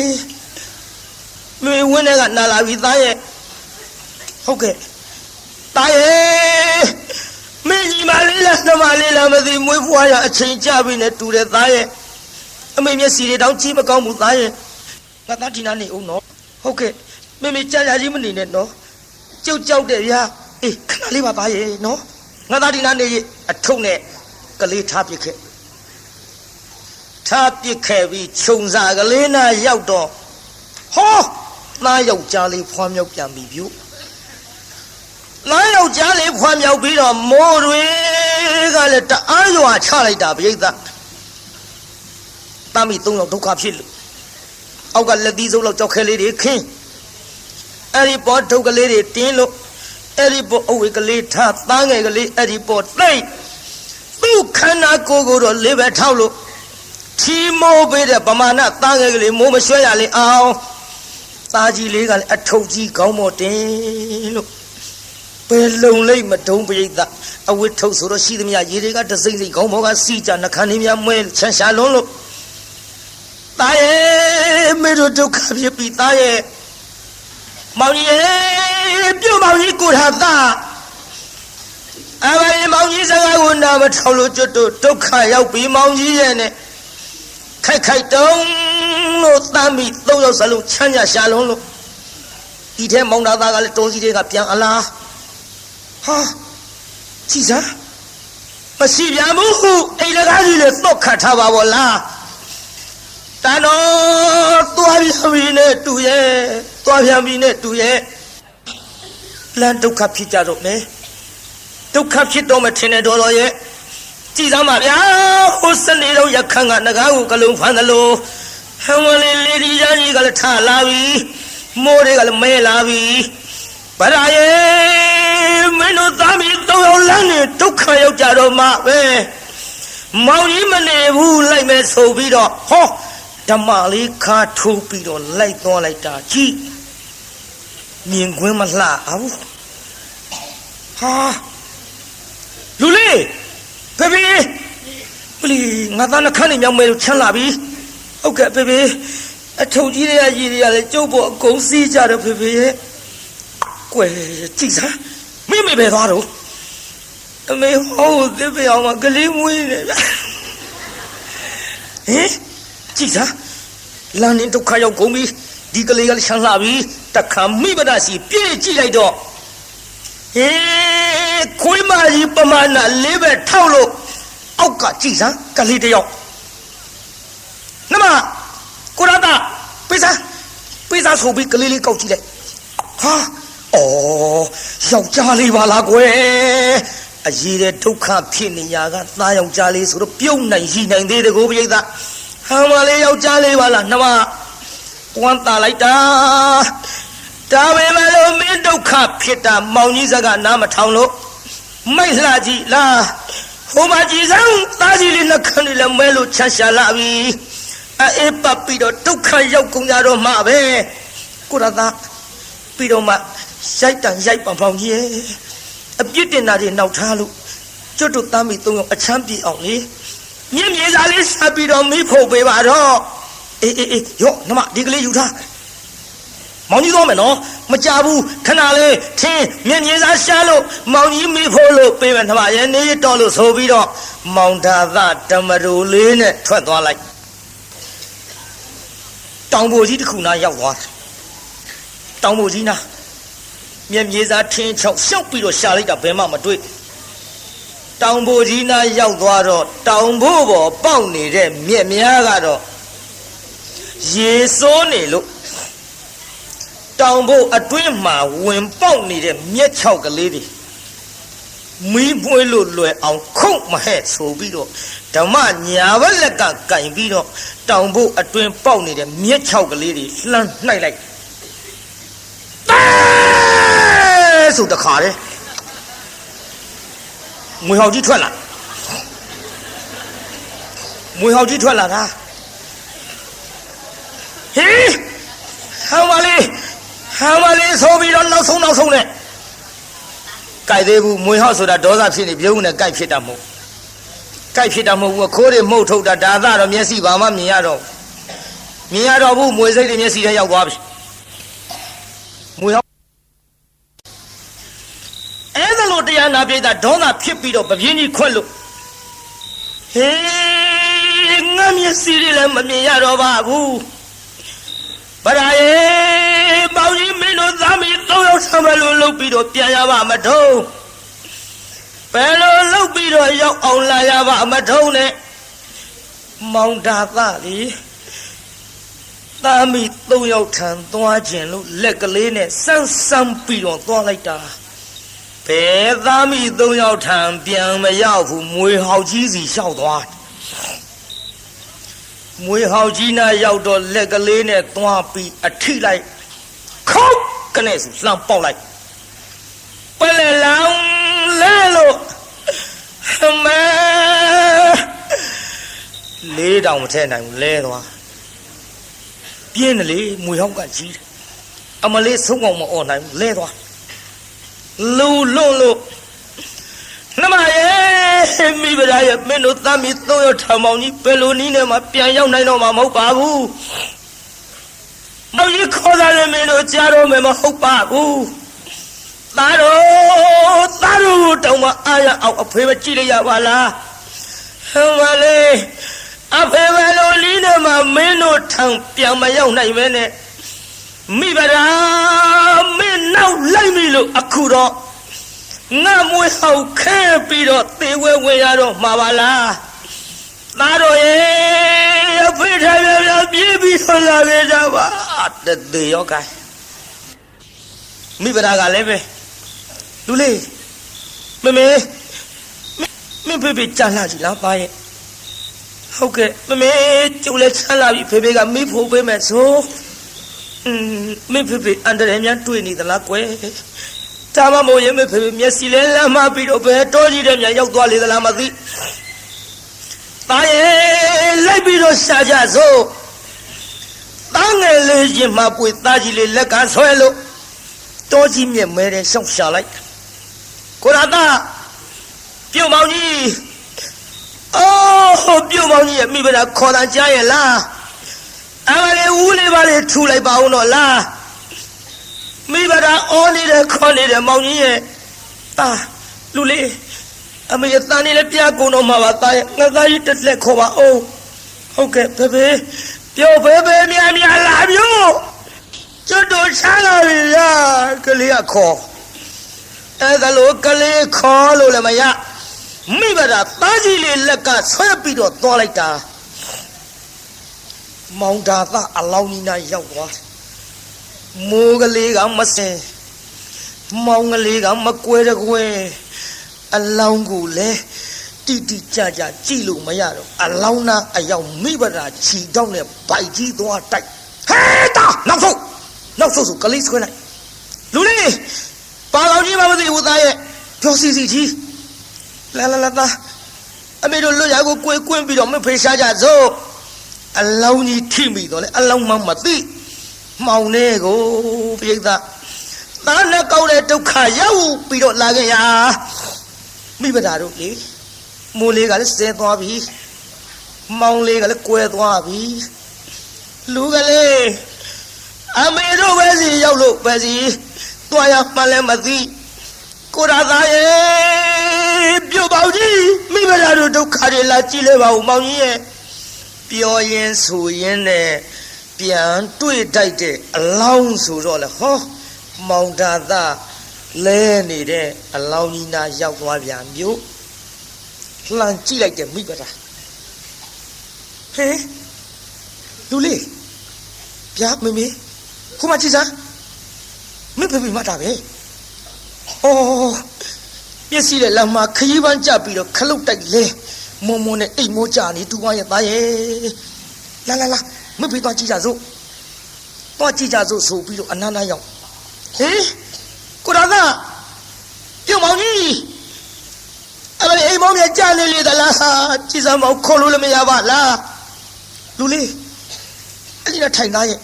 မမေဝင်းထဲကနာလာပြီသားရဲ့ဟုတ်ကဲ့သားရဲ့မင်းကြီးမလေးလားနှမလေးလားမသိမွေးဖွားရအချိန်ကြပြီနဲ့တူတယ်သားရဲ့အမေမျက်စီတွေတောင်ကြည့်မကောင်းဘူးသားရဲ့ငါသားတီနာနေအောင်နော်ဟုတ်ကဲ့မမေကြာကြာကြီးမနေနဲ့နော်ကျုပ်ကြောက်တယ်ဗျာအေးခဏလေးပါသားရဲ့နော်ငါသားတီနာနေအထုပ်နဲ့ကလေးထားပစ်ခဲ့ထားပစ်ခဲ့ပြီးခြုံစာကလေးနာရောက်တော့ဟောသားယောက်ျားလေးဖွားမြောက်ပြန်ပြီပြုသားယောက်ျားလေးဖွားမြောက်ပြီးတော့မိုးတွေကလည်းတအားရွာချလိုက်တာပြိဿတာမီ၃ယောက်ဒုက္ခဖြစ်လို့အောက်ကလက်သီးစုပ်လောက်ကြောက်ခဲလေးတွေခင်းအဲ့ဒီပေါ်ထုတ်ကလေးတွေတင်းလို့အဲ့ဒီပေါ်အဝေးကလေးထားသားငယ်ကလေးအဲ့ဒီပေါ်သိမ့်သူ့ခန္ဓာကိုယ်ကိုတော့လေးပဲထောက်လို့ချီမိုးပေးတဲ့ပမာဏသားငယ်ကလေးမိုးမရွှဲရလေအောင်သားကြီးလေးကလည်းအထုပ်ကြီးကောင်းမတင်လို့ဘယ်လုံလိုက်မတုံးပိဋကအဝတ်ထုတ်ဆိုတော့ရှိသမျှရေတွေကတစိမ့်စိမ့်ခေါင်းဘောကစီကြနှခမ်းလေးများမွဲချမ်းရှာလုံးလို့သားရဲ့မေတို့ဒုက္ခဖြစ်ပြီးသားရဲ့မောင်ကြီးပြုတ်မောင်ကြီးကိုထားသားအဘယ်မောင်ကြီးစကားကိုနာမထောက်လို့ကျွတ်တို့ဒုက္ခရောက်ပြီးမောင်ကြီးရဲ့နဲ့ခိုက်တုံးလို့တမ်းပြီး၃ယောက်စလုံးချမ်းရရှာလုံးလို့ဒီထဲမောင်သားသားကလည်းတုံးစီတွေကပြန်အလားဟာကြည်စားမရှိပြန်ဘူးအိမ်လကားကြီးလည်းတော့ခတ်ထားပါဘောလားတန်တော်သွားပြန်ပြီနဲ့တူရဲ့သွားပြန်ပြီနဲ့တူရဲ့လမ်းဒုက္ခဖြစ်ကြတော့မယ်ဒုက္ခဖြစ်တော့မှထင်တယ်တော်တော်ရဲ့ကြည်စမ်းပါဗျာဟိုစနေတော့ရခန်းကနဂါးကိုကလုံးဖမ်းသလိုဟံဝလေးလေးဒီကြီးကလည်းထလာပြီမိုးတွေကလည်းမဲလာပြီဗရာရဲ့မင်းတို့သားမီး၃ယောက်လမ်းနေဒုက္ခရောက်ကြတော့မှပဲမောင်ကြီးမနေဘူးလိုက်မယ်ဆိုပြီးတော့ဟောဓမ္မလေးခါထိုးပြီးတော့လိုက်သွားလိုက်တာကြည်မြင်ကွင်းမလှအောင်ဟာလူလေးဖေဖေပလီငါသားနှခမ်းနေမြောက်မဲလို့ချမ်းလာပြီဟုတ်ကဲ့ဖေဖေအထုပ်ကြီးတွေကရည်တွေကလည်းကျုပ်ပေါ်အကုန်စီးကြတယ်ဖေဖေရဲ့ကွယ်ကြည့်စားမင်းမေပဲသွားတော့အမေဟောသစ်ပြောင်မှာကလေးမွေးနေဗျဟင်ကြည့်စားလမ်းနေဒုက္ခရောက်ကုန်ပြီဒီကလေးကလည်းချမ်းလာပြီတခါမိဘဒစီပြေးကြည့်လိုက်တော့ဟေးခွေးမကြီးပမာဏလေးပဲထောက်လို့အောက်ကကြည့်စမ်းကလေးတယောက်နမကိုရတာပေးစားဆိုပြီးကလေးလေးကောက်ကြည့်လိုက်ဟာအော်ယောက်ျားလေးပါလားကွယ်အရေးတဲ့ဒုက္ခဖြစ်နေရကသားယောက်ျားလေးဆိုတော့ပြုံးနိုင်ရှိနိုင်သေးတယ်ကိုပြိဿဟမ်မလေးယောက်ျားလေးပါလားနမကွမ်းတာလိုက်တာဒါပေမဲ့လို့မင်းဒုက္ခဖြစ်တာမောင်ကြီးစကားနားမထောင်လို့မိတ်လှကြီးလားဟိုမှာကြည်စမ်းသားကြီးလေးနှခမ်းလေးလည်းမဲလို့ချမ်းရှာလာပြီအေးပတ်ပြီးတော့ဒုက္ခရောက်ကုန်ကြတော့မှပဲကိုရသာပြီးတော့မှရိုက်တန်ရိုက်ပံဖောင်ကြီးအပြစ်တင်တာတွေနောက်ထားလို့ကျွတ်တို့သားမိ၃ယောက်အချမ်းပြေအောင်လေမြင့်မြေစာလေးဆက်ပြီးတော့မိဖို့ပေးပါတော့အေးရော့နမဒီကလေးယူထားမောင်ကြီးသွားမယ်နော်မကြဘူးခဏလေးထင်းမြင့်မြေစာရှာလို့မောင်ကြီးမိဖို့လို့ပေးမယ်နမရဲ့နေတော်လို့ဆိုပြီးတော့မောင်သာသဓမ္မရူလေးနဲ့ထွက်သွားလိုက်တောင်ပေါ်ကြီးတစ်ခုနာရောက်သွားတောင်ပေါ်ကြီးနာ မျက်မြေစာထင်းချောက်ရှောက်ပြီးတော့ရှာလိုက်တာဘယ်မှမတွေ့တောင်ဖို့ကြီးနားရောက်သွားတော့တောင်ဖို့ပေါ်ပေါက်နေတဲ့မြက်များကတော့ရေစိုးနေလို့တောင်ဖို့အတွင်းမှာဝင်ပေါက်နေတဲ့မြက်ချောက်ကလေးတွေမီးပွေးလို့လွယ်အောင်ခုတ်မဟဲ့ဆိုပြီးတော့ဓမ္မညာဘက်လက်ကကင်ပြီးတော့တောင်ဖို့အတွင်းပေါက်နေတဲ့မြက်ချောက်ကလေးတွေလှမ်းနှိုက်လိုက်ဆိုတခါလေမွေဟောက်ကြီးထွက်လာမွေဟောက်ကြီးထွက်လာတာဟေးဟောင်းပါလေဆိုပြီးတော့နောက်ဆုံးနဲ့ကြိုက်သေးဘူးမွေဟောက်ဆိုတာဒေါသဖြစ်နေပြုံးနဲ့ကြိုက်ဖြစ်တာမဟုတ်ဘူးခိုးတွေမှုတ်ထုတ်တာဒါသတော့မျက်စိဘာမှမြင်ရတော့ဘူးမွေစိတ်တွေမျက်စိထဲရောက်သွားပြီမွေဟောက်အဲ့ဒါလို့တရားနာပြိတ္တာဒေါသဖြစ်ပြီးတော့ပပြင်းကြီးခွက်လို့ဟေးငါမျက်စိတွေလည်းမမြင်ရတော့ပါဘူးဗရာယေပေါင်းကြီးမင်းတို့သားမီး၃ယောက်ဆံမလို့လှုပ်ပြီးတော့ပြန်ရပါမထုံးဘယ်လိုလှုပ်ပြီးတော့ရောက်အောင်လာရပါမထုံးနဲ့မောင်တာသလေသားမီး၃ယောက်ထံသွားခြင်းလို့လက်ကလေးနဲ့စမ်းပြီးတော့သွားလိုက်တာဘယ်သားမီး၃ယောက်ထံပြန်မရောက်ဘူးမွေဟောက်ကြီးစီလျှောက်သွားမွေဟောက်ကြီးနာရောက်တော့လက်ကလေးနဲ့သွားပြီးအထိလိုက်ခုတ်ကနေဆိုလှမ်းပေါက်လိုက်ပလဲလောင်လဲလို့မဲလေးတောင်မထဲနိုင်ဘူးလဲသွားပြင်းတယ်လေမွေဟောက်ကကြီးတယ်အမလေးဆုံးအောင်မអော်နိုင်ဘူးလဲသွားလူလွတ်လို့နမရဲ့မိဗရာရဲ့မင်းတို့သားမီး၃ယောက်ထံမောင်ကြီးဘယ်လိုနည်းနဲ့မှပြန်ရောက်နိုင်တော့မှာမဟုတ်ပါဘူးမောင်ကြီးခေါ်တာလည်းမင်းတို့ကြားတော့မယ်မဟုတ်ပါဘူးသားတို့တောင်မအားရအောင်အဖေမကြည့်လိုက်ရပါလားဟမ်မလေးအဖေဘယ်လိုနည်းနဲ့မှမင်းတို့ထံပြန်မရောက်နိုင်မဲနဲ့မိဗရာမင်းနောက်လိုက်ပြီလို့အခုတော့ငါမွေးဟောက်ခဲပြီးတော့သေဝဲဝင်ရတော့မှာပါလားသားတော်ရဲ့အဖေထားပြပြေးပြီးဆွလာခဲ့ကြပါတေရောကမိဗရာကလည်းပဲလူလေးမဖေကြာလာကြည်လားပါရဲ့ဟုတ်ကဲ့မကျုပ်လည်းချမ်းလာပြီဖေကမိဖို့ပေးမယ်ဆိုမဖေအန်တရယ်များတွေ့နေသလားကွယ်ဒါမှမဟုတ်ရင်မဖေမျက်စိလဲလမ်းမပြီးတော့ဘယ်တော်ကြီးတဲ့များရောက်သွားလေသလားမသိတာရဲ့လိုက်ပြီးတော့ရှာကြစို့တာငယ်လေးရင်မှပွေသားကြီးလေးလက်ကဆွဲလို့တော်ကြီးမြက်မဲတဲ့ရှောက်ရှာလိုက်ကိုရတာပြုတ်မောင်ကြီးအော်ပြုတ်မောင်ကြီးရဲ့မိဘတာခေါ်တာကြားရဲ့လားအမလေးဦးလေးပါလေးထူလိုက်ပါဦးတော့လားမိဘတာအော်နေတဲ့ခေါ်နေတဲ့မောင်ကြီးရဲ့တာလူလေးအမေရဲ့တန်နေလည်းပြကုန်တော့မှာပါတာရဲ့ငါသားကြီးတက်လက်ခေါ်ပါအောင်ဟုတ်ကဲ့ဖေပြောဖေများလာမျိုးကျွတ်တို့ချမ်းလာပြီလားကလေးကခေါ်အဲ့ဒါလို့ကလေးခေါ်လို့လည်းမရမိဘတာသားကြီးလေးလက်ကဆွဲပြီးတော့သွားလိုက်တာမောင်တာသအလောင်းကြီးနာရောက်သွားမိုးကလေးကမစင်မောင်ကလေးကမကွဲတကွဲအလောင်းကိုလည်းတိကြကြည့်လို့မရတော့အလောင်းနာအရောက်မိဘတာခြီတောင်းနဲ့ဗိုက်ကြီးသွားတိုက်ဟဲတာနောက်ဆုံးဆိုကလေးဆွဲလိုက်လူလေးပါလောင်ကြီးမသိဘူးသားရဲ့ပြောစီကြီးလာသားအမေတို့လွတ်ရကိုကွင်းပြီးတော့မဖေးရှားကြစို့အလောင်းကြီးထိမိတော့လေအလောင်းမှမသိမှောင်နေကိုပြိဿသားနဲ့ကောက်တဲ့ဒုက္ခရောက်ပြီးတော့လာခဲ့ရမိဘတာတို့လေမိုးလေးကလည်းဆဲသွားပြီမောင်လေးကလည်းကွဲသွားပြီလူကလေးအမေတို့ပဲစီရောက်လို့ပဲစီတွားရမှလည်းမသိကိုရသားရဲ့ပြုတ်ပေါကြီးမိဘတာတို့ဒုက္ခတွေလာကြည့်လဲပါဦးမောင်ကြီးရဲ့ပြောရင်ဆိုရင်နဲ့ပြန်တွေ့တိုက်တဲ့အလောင်းဆိုတော့လေဟောမောင်တာသား လဲနေတဲ့အလောင်းကြီးနာရောက်သွားပြန်မျိုးလှန်ကြည့်လိုက်တဲ့မိဘသားဟဲလူလေးဗျာမမေခုမှကြည့်စမ်းမဖေဖေမတာပဲအော်မျက်စိနဲ့လမ်းမှာခရီးပန်းကြပြီးတော့ခလုတ်တိုက်လဲမုံမုံနဲ့အိမ်မိုးကြနေတူဝါရဲ့သားရဲ့လာမဖေသွားကြည့်ကြစို့သွားကြည့်ကြစို့ဆိုပြီးတော့အနန္တရောက်ဟေးကိုရာသာပြုံမောင်ကြီးအဲ့ဒါအိမ်မောင်ကြီးကြားနေလေသလားကြည်စမ်းမောင်ခေါ်လို့လည်းမရပါလားလူလေးအဲ့ဒီတော့ထိုင်သားရဲ့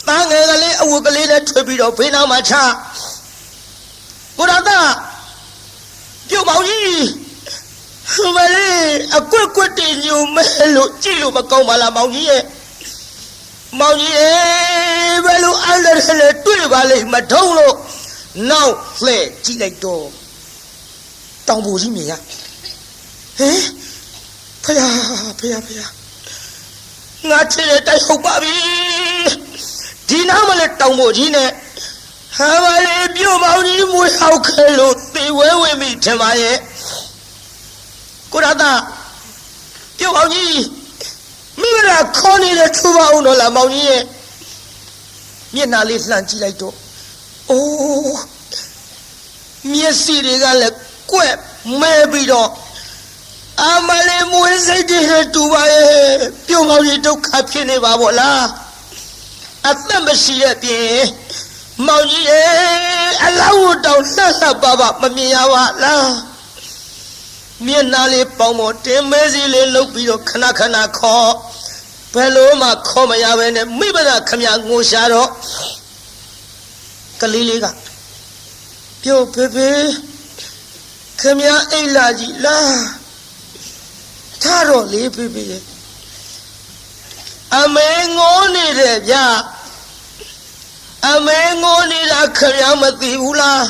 သားငယ်ကလေးအဝတ်ကလေးနဲ့ထွေပြီးတော့ဘေးနားမှာချကိုရာသာပြုံမောင်ကြီးမလေးအကွက်ကွက်တင်ညုံမဲလို့ကြည့်လို့မကောင်းပါလားမောင်ကြီးရဲ့မောင်ကြီးဘယ်လိုအန္တရာယ်နဲ့တွေ့ပါလိမ့်မထုံးလို့နောက်လှဲ့ကြည့်လိုက်တော့တောင်ပူကြီးမြင်ရဟင်ဖယားငါချစ်တဲ့တိုက်ဟုတ်ပါပြီဒီနားမလဲတောင်ပူကြီးနဲ့ဟာပါလေပြုတ်မောင်ကြီးမွေးဟောက်ခဲလို့သေဝဲဝင်ပြီထင်ပါရဲ့ကိုရတာပြုတ်မောင်ကြီးမိမရာခေါ်နေတဲ့ထူပါအောင်တော့လားမောင်ကြီးရဲ့မျက်နှာလေးလှမ်းကြည့်လိုက်တော့အိုးမျက်စိတွေကလည်းကွက်မဲပြီးတော့အမလေးမွေးစိတ်တွေတူပါရဲ့ပြုတ်မောင်ကြီးဒုက္ခဖြစ်နေပါဗောလားအသက်မရှိတဲ့ပြင်မောင်ကြီးရဲ့အလောင်းတောင်လှပါမမြင်ရပါလားမျက်နှာလေးပေါင်ပေါ်တင်မဲစီလေးလှုပ်ပြီးတော့ခဏခေါ်ဘယ်လိုမှခေါ်မရပဲနဲ့မိဘသားခမငိုရှာတော့ကလေးလေးကပြောဖေဖေခမအိတ်လာကြီးလားထားတော့လေဖေဖေအမေငိုနေတယ်ဗျာအမေငိုနေတာခမမသိဘူးလား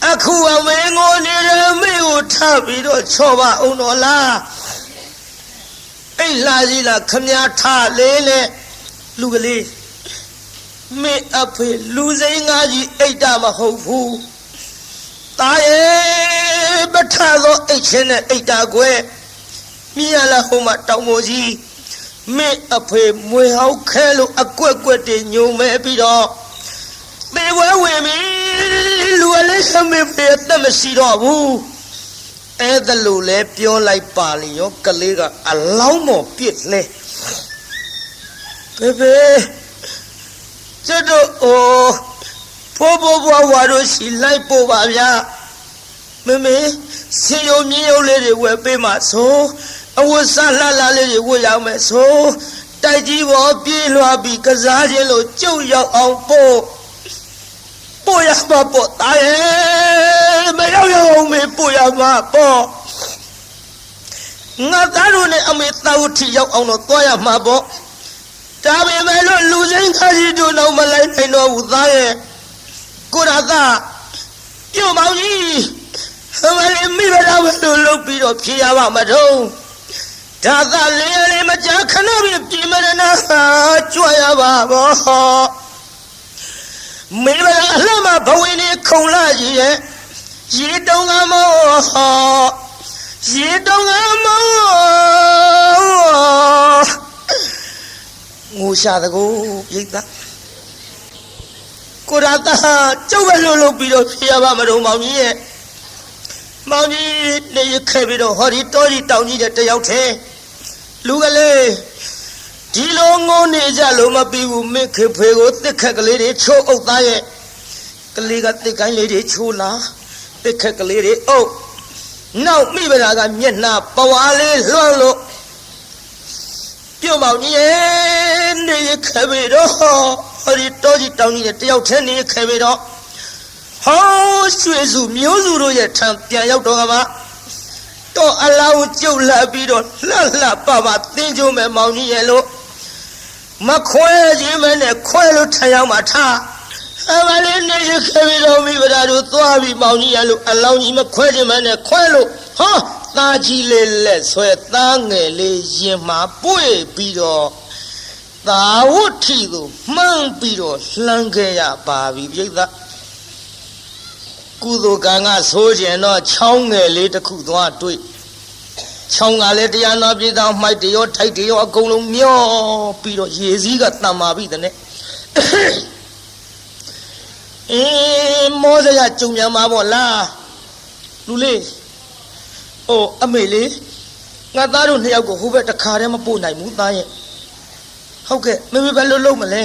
အခုအမေငိုနေတယ်အမေကိုထားပြီးတော့ချော့ပါအောင်တော့လားအိတ်လာကြီးလားခမထားလေးနဲ့လူကလေးမေအဖေလူစိမ်းငါကြီးအိတ်တာမဟုတ်ဘူးတာရဲ့ပထသောအိတ်ချင်းနဲ့အိတ်တာကွယ်မြင်ရလားဟိုမှာတောင်မိုးကြီးမေအဖေမွေဟောက်ခဲလို့အကွက်တွေညုံမဲပြီးတော့သေဝဲဝင်ပြီလူအလေးခမေဖေအသက်မရှိတော့ဘူးအဲ့ဒါလို့လဲပြောလိုက်ပါလေရောကလေးကအလောင်းမော်ပြစ်လဲဖေဖေကျတော့အိုးဖိုးဘွားဝါတို့ရှိလိုက်ပို့ပါဗျာမမေစင်ရုံမြင်းရုံလေးတွေဝယ်ပေးမှာဆိုအဝတ်စားလှလေးတွေဝတ်ရမယ်ဆိုတိုက်ကြီးပေါ်ပြေးလွှားပြီးကစားခြင်းလို့ကြုတ်ရောက်အောင်ပို့ရမှာပေါ့တာရဲ့မရောက်ရအောင်မေပို့ရမှာပေါ့ငါသားတို့နဲ့အမေသားတို့ထိရောက်အောင်တော့သွားရမှာပေါ့ဒါပေမဲ့လို့လူစိမ်းခါကြီးတို့တော့မလိုက်နိုင်တော့ဘူးသားရဲ့ကိုရသာပြုတ်မောင်ကြီးအမလေးမိဘတော်ဘယ်လိုလုပ်ပြီးတော့ဖြေရပါမတော့ဒါသာလေးမကြာခဏပြင်မရနာကြွရပါဘောမေဘအလှမဘဝင်နေခုံလာကြီးရဲ့ရေတုံးကမောငိုရှာတကူပြိတ္တာကိုရတာကျုပ်ပဲလုပ်ပြီးတော့ဖြေရပါမတော့မောင်ကြီးရဲ့မောင်ကြီးနေရခဲ့ပြီးတော့ဟောဒီတောကြီးတောင်ကြီးတဲ့တယောက်ထဲလူကလေးဒီလိုငိုနေကြလို့မပြီးဘူးမိခေဖေကိုတစ်ခက်ကလေးတွေချိုးအုပ်သားရဲ့ကလေးကတစ်ကိုင်းလေးတွေချိုးလာတစ်ခက်ကလေးတွေအုပ်နောက်မိဗလာကမျက်နှာပဝါလေးလွှမ်းလို့ပြုံမောင်ကြီးရဲ့နေရခဲ့ပြီးတော့ဟောဒီတောကြီးတောင်ကြီးတဲ့တယောက်ထဲနေရခဲ့ပြီးတော့ဟောရွှေစုမျိုးစုတို့ရဲ့ထံပြန်ရောက်တော့ကမှတော့အလောင်းကျုပ်လာပြီးတော့လှပသင်ကြုံမဲ့မောင်ကြီးရဲ့လို့မခွဲခြင်းမနဲ့ခွဲလို့ထရောက်မှထားအမလေးနေရခဲ့ပြီးတော့မိဗလာတို့သွားပြီးမောင်ကြီးရဲ့လို့အလောင်းကြီးမခွဲခြင်းမနဲ့ခွဲလို့ဟောသားကြီးလေးလက်ဆွဲသားငယ်လေးရင်မှာပွေပြီးတော့သာဝတ္ထိကိုမှန်းပြီးတော့လှမ်းခဲ့ရပါပြီပြိဿ ကုသိုလ်ကံကဆိုးကျင်တော့ချောင်းငယ်လေးတစ်ခုသွားတွေ့ချောင်းကလည်းတရားနာပြည်သားမိုက်တရောထိုက်တရောအကုန်လုံးမျောပြီးတော့ရေစည်းကတန်မာပြီတဲ့မောစရာကြုံမြန်မှာပေါ့လားလူလေးအိုအမေလေးငါသားတို့နှစ်ယောက်ကိုဟိုဘက်တစ်ခါတည်းမပို့နိုင်ဘူးသားရဲ့ဟုတ်ကဲ့မေမေဘယ်လိုလုပ်မလဲ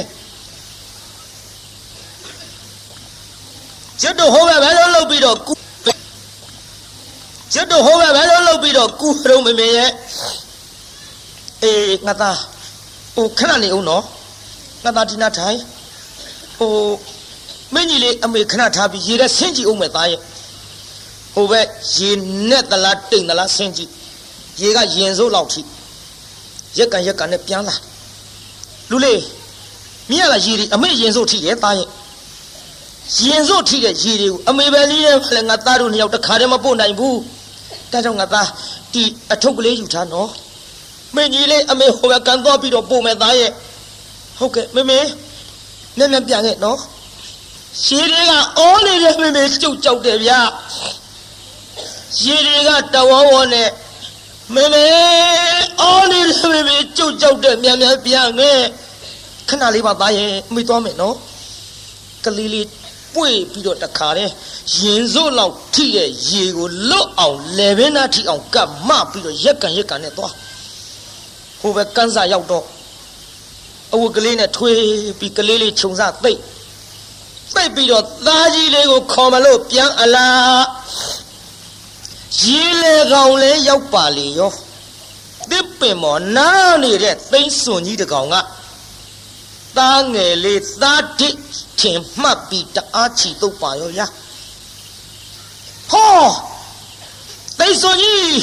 ကျွတ်တို့ဟိုဘက်ဘယ်လိုလုပ်ပြီးတော့ကျွတ်တို့ဟိုဘက်ဘယ်လိုလုပ်ပြီးတော့ကူရုံမေမေရဲ့အေးငါသားဟိုခဏနေအောင်နော်ငါသားဒီနာထိုင်ဟိုမင်းကြီးလေးအမေခဏထားပြီးရေထဲဆင်းကြည့်အောင်မယ်သားရဲ့ဟိုဘက်ရေနဲ့သလားတိမ်သလားဆင်းကြည့်ရေကရင်စိုးလောက်ထိရက်ကန်နဲ့ပြန်လာလူလေးမြင်ရလားရေဒီအမေရင်စိုးထိတယ်သားရဲ့ရင်စိုးထိတဲ့ရေတွေကိုအမေပဲလေးနဲ့လည်းငါသားတို့နှစ်ယောက်တစ်ခါတည်းမပို့နိုင်ဘူးဒါကြောင့်ငါသားဒီအထုပ်ကလေးယူထားနော်မင်းကြီးလေးအမေဟိုဘက်ကန်သွားပြီးတော့ပို့မယ်သားရဲ့ဟုတ်ကဲ့မေမေနဲ့ပြန်ခဲ့နော်ရေတွေကအော်နေတဲ့မေမေကျုပ်ကြောက်တယ်ဗျာရေတွေကတဝဝနဲ့မေမေအော်နေတဲ့မေမေကျုပ်ကြောက်တယ်မြန်ပြန်ခဲ့ခဏလေးပါသားရဲ့မိသွားမယ်နော်ကလေးလေးပွေပြီးတော့တခါတည်းရင်စိုးလောက်ထိတဲ့ရေကိုလွတ်အောင်လေဘင်းသားထိအောင်ကပ်မပြီးတော့ရက်ကန်နဲ့သွားဟိုဘက်ကန်းစာရောက်တော့အဝတ်ကလေးနဲ့ထွေးပြီးကလေးလေးခြုံစသိပ်ပြီးတော့သားကြီးလေးကိုခေါ်မလို့ပြန်အလားရေလေကောင်လေးရောက်ပါလေရောတစ်ပင်မော်နားနေတဲ့သိန်းစွန်ကြီးတကောင်ကသားငယ်လေးသားတိထင်မှတ်ပြီးတအားချီတုပ်ပါရောဗျာဟောသိန်းစွန်ကြီး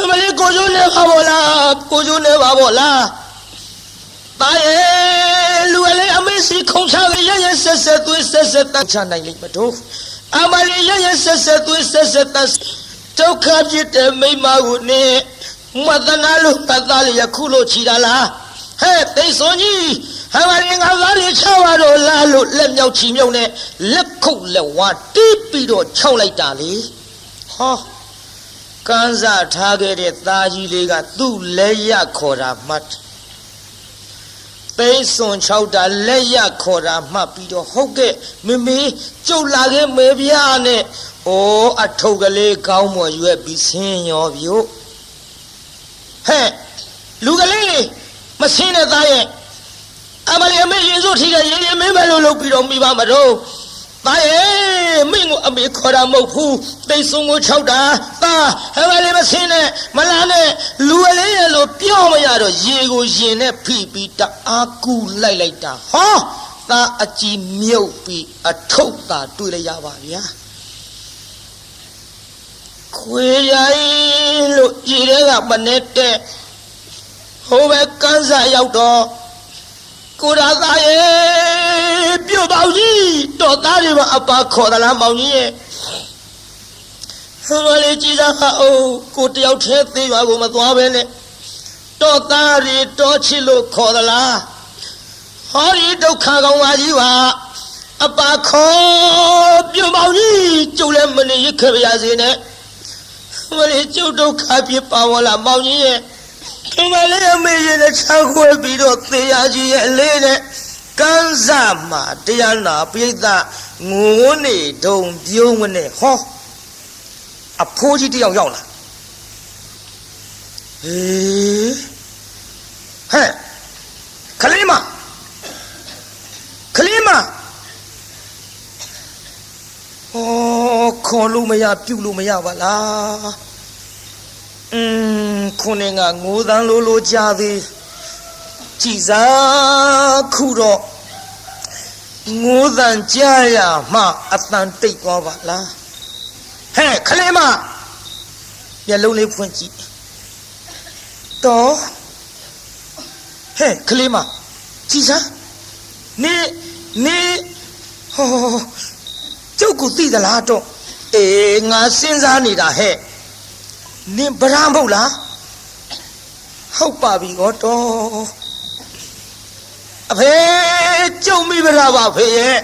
မလေးကိုကျိုးနေပါဘောလားကိုကျိုးနေပါဘောလားသားရဲ့လူလေးအမေစီခုံချရရဆက်သွေးဆက်တန်းချနိုင်လိမ့်မတော့အမလေးရဆက်သွေးဆက်တန်းဒုက္ခဖြစ်တဲ့မိမကိုနေမသနာလို့ပတ်သားလေးခုလို့ချီတာလားဟဲ့သိစွန်ကြီးဟဲ့မလေးငါသားလေးချပါတော့လားလို့လက်မြောက်ချီမြုံနဲ့လက်ခုတ်လက်ဝါတီးပြီးတော့ခြောက်လိုက်တာလေဟောကန်းစားထားခဲ့တဲ့သားကြီးလေးကသူ့လက်ရခေါ်တာမှတ်သိစွန်6တာလက်ရခေါ်တာမှတ်ပြီးတော့ဟုတ်ကဲ့မေမေကျုပ်လာခဲ့မေဗျာနဲ့အိုးအထုပ်ကလေးကောင်းမွန်ရွက်ပြီးဆင်းရောဗျို့ဟဲ့လူကလေးမဆင်းတဲ့သားရဲ့အမလေးအမေရင်စိုးထိတဲ့ရင်မင်းမလို့လုပ်ပြီးတော့မိပါမတော့သားရဲ့မင်းကိုအမေခေါ်တာမဟုတ်ဘူးသိစွန်ကို6တာသားဟဲ့မလေးမဆင်းနဲ့မလာနဲ့လူကလေးရဲ့လို့ပြောမရတော့ရေကိုရင်နဲ့ဖိပြီးတအားကူလိုက်တာဟောသားအကြည်မြုပ်ပြီးအထုပ်သာတွေ့လိုက်ရပါဗျာခွေရိုင်းလို့ကြည်တဲ့ကမနဲ့ဟိုဘက်ကန်းစာရောက်တော့ကိုရာသားရဲ့ပြုတ်ပေါကြီးတော်သားတွေမှာအပါခေါ်သလားမောင်ကြီးရဲ့ဟိုလေးကြည်စားဟာအိုးကိုတယောက်တည်းသေးရွာကိုမသွားပဲနဲ့တော်သားတွေတော်ချစ်လို့ခေါ်သလားဟောဒီဒုက္ခကောင်ပါကြီးပါအပါခေါ်ပြုတ်ပေါကြီးကျုပ်လည်းမနေရခဲ့ပါစေနဲ့မလေးကျုပ်ဒုက္ခဖြစ်ပါဝလားမောင်ကြီးရဲ့မလေးအမေရဲ့ချောက်ခွဲပြီးတော့သေရကြီးရဲ့လေးနဲ့ကန်းစားမှာတရားနာပြိဿငိုးနေတုံပြုံးမနဲ့ဟောအဖိုးကြီးတယောက်ရောက်လာဟေးဟဲ့ခလေးမဩခေါ်လို့မရပြုတ်လို့မရပါလားခုနေကငိုးသန်းလိုကြသေးကြည်စားခုတော့ငိုးသန်းကြရမှအတန်တိတ်သွားပါလားဟဲ့ခလေးမမျက်လုံးလေးဖွင့်ကြည့်တော့ဟဲ့ခလေးမကြည်စားနေဟောကျုပ်ကိုသိသလားတော့အေးငါစဉ်းစားနေတာဟဲ့နင်ဗရမ်းမဟုတ်လားဟုတ်ပါပြီတော့အဖေကျုံမိဗရပါဖေရဲ့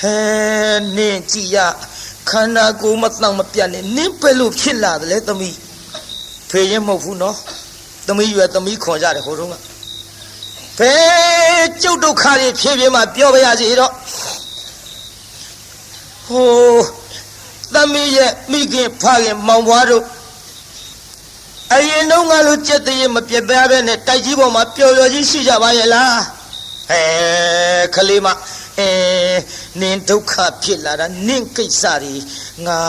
ဟ နင်းကြည့်ရခန္ဓာကိုယ်မတောင့်မပြတ်နဲ့နင်းပဲလို့ဖြစ်လာတယ်လေသမီးဖေရင်မဟုတ်ဘူးနော်သမီးရွယ်သမီးခွန်ကြတယ်ဟိုတုန်းကဘယ်ကျုပ်ဒုက္ခတွေဖြည်းဖြည်းမှပြောပါရစေတော့ဟိုသမီးရဲ့မိခင်ဖခင်မောင်ဘွားတို့အရင်တုန်းကလို့ကြက်တည်းမပြတ်သားပဲနဲ့တိုက်ကြီးပေါ်မှာပျော်ပျော်ကြီးရှိကြပါရဲ့လားခလေးမနင်းဒုက္ခဖြစ်လာတာနင်းကိစ္စတွေငါ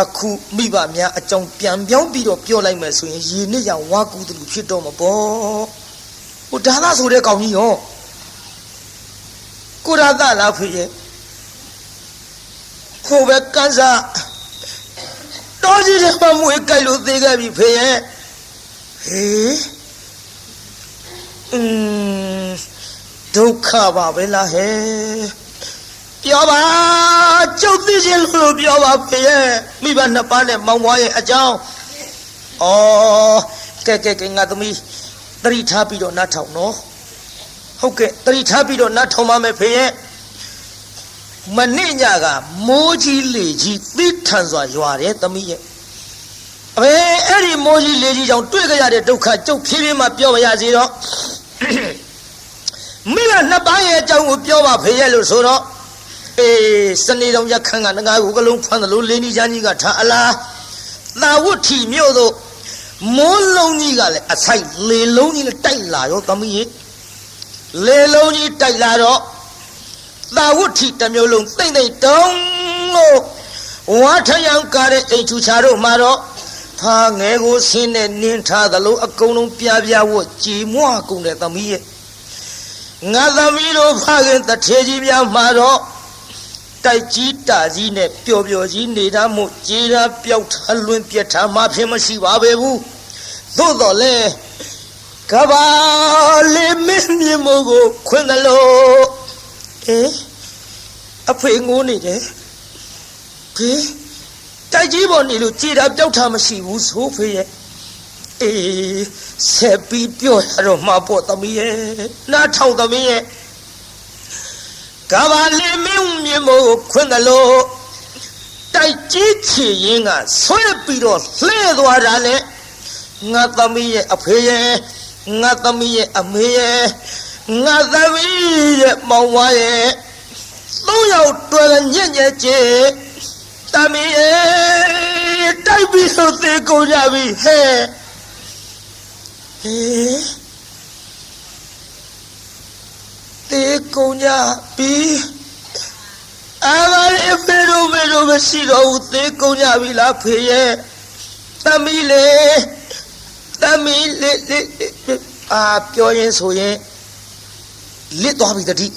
အခုမိဘများအကြောင်းပြန်ပြောင်းပြီးတော့ပြောလိုက်မယ်ဆိုရင်ရေနစ်ရောင်ဝါကူတူဖြစ်တော့မှာပေါ့ဟိုဒါသာဆိုတဲ့ကောင်ကြီးရောကိုရသလားဖေရဲ့ဟိုပဲကန်းစားတော်ကြီးတဲ့မမွေးကြိုက်လို့သေးခဲ့ပြီဖေရဲ့ဒုက္ခပါပဲလားဟဲ့ပြောပါကျုပ်သိချင်းလို့ပြောပါဖေရဲ့မိဘနှစ်ပါးနဲ့မောင်မွားရဲ့အကြောင်းကဲငါသမီးသတိထားပြီးတော့နားထောင်နော်ဟုတ်ကဲ့သတိထားပြီးတော့နားထောင်ပါမယ်ဖေရဲ့မနေ့ညကမိုးကြီးလေကြီးသိထန်စွာရွာတယ်သမီးရဲ့အဲ့ဒီမိုးကြီးလေကြီးကြောင့်တွေ့ကြရတဲ့ဒုက္ခကျုပ်ဖြည်းဖြည်းမှပြောပါရစေတော့မိဘနှစ်ပါးရဲ့အကြောင်းကိုပြောပါဖေရဲ့လို့ဆိုတော့စနေတော်ရခန်းကငါ့ကိုကလုံးဖမ်းသလိုလင်းကြီးချမ်းကြီးကထားအလားသာဝတ်ထီမြို့သို့မိုးလုံးကြီးကလည်းအဆိုင်လေလုံးကြီးလည်းတိုက်လာရောသမီးရဲ့လေလုံးကြီးတိုက်လာတော့သာဝတ်ထီတစ်မျိုးလုံးတိမ့်တိမ့်တုံးလို့ဝါထယံကားတဲ့အိမ်ချူချာတို့မှာတော့ဖာငယ်ကိုဆင်းနဲ့နင်းထားသလိုအကုန်လုံးပြပြဝတ်ကြည်မွကုန်တဲ့သမီးရဲ့ငါသမီးတို့ဖခင်တထေကြီးများမှာတော့တိုက်ကြီးတာကြီးနဲ့ပျော်ပျော်ကြီးနေတာမို့ကြေးတာပျောက်ထားလွင်ပြက်ထားမှဖြစ်မရှိပါပဲဘူးသို့တော်လဲကဘာလေးမင်းမြေမို့ကိုခွင်တယ်လို့အဖေငိုးနေတယ်ဖေတိုက်ကြီးပေါ်နေလို့ကြေးတာပျောက်ထားမရှိဘူးဆိုဖေရဲ့ဆက်ပြီးပြောရတော့မှာပေါ့သမီးရဲ့နားထောင်သမီးရဲ့ကဘာလေးမင်းမြေမို့ခွင်တယ်လို့တိုက်ကြီးချီရင်ကဆွဲပြီးတော့လှဲသွားတာနဲ့ငါသမီးရဲ့အဖေရဲ့ငါသမီးရဲ့အမေရဲ့ငါသမီးရဲ့မောင်ဝါရဲ့သုံးယောက်တွေ့ညံ့ညံ့ချေသမီးရဲ့တိုက်ပြီးတော့သေကုန်ကြပြီဟဲ့သေကုန်ကြပြီအားလည်းဖေတို့မရှိတော့ဘူးသေကုန်ကြပြီလားဖေရဲ့သမီးလေးပြောရင်ဆိုရင်လစ်သွားပြီတတိ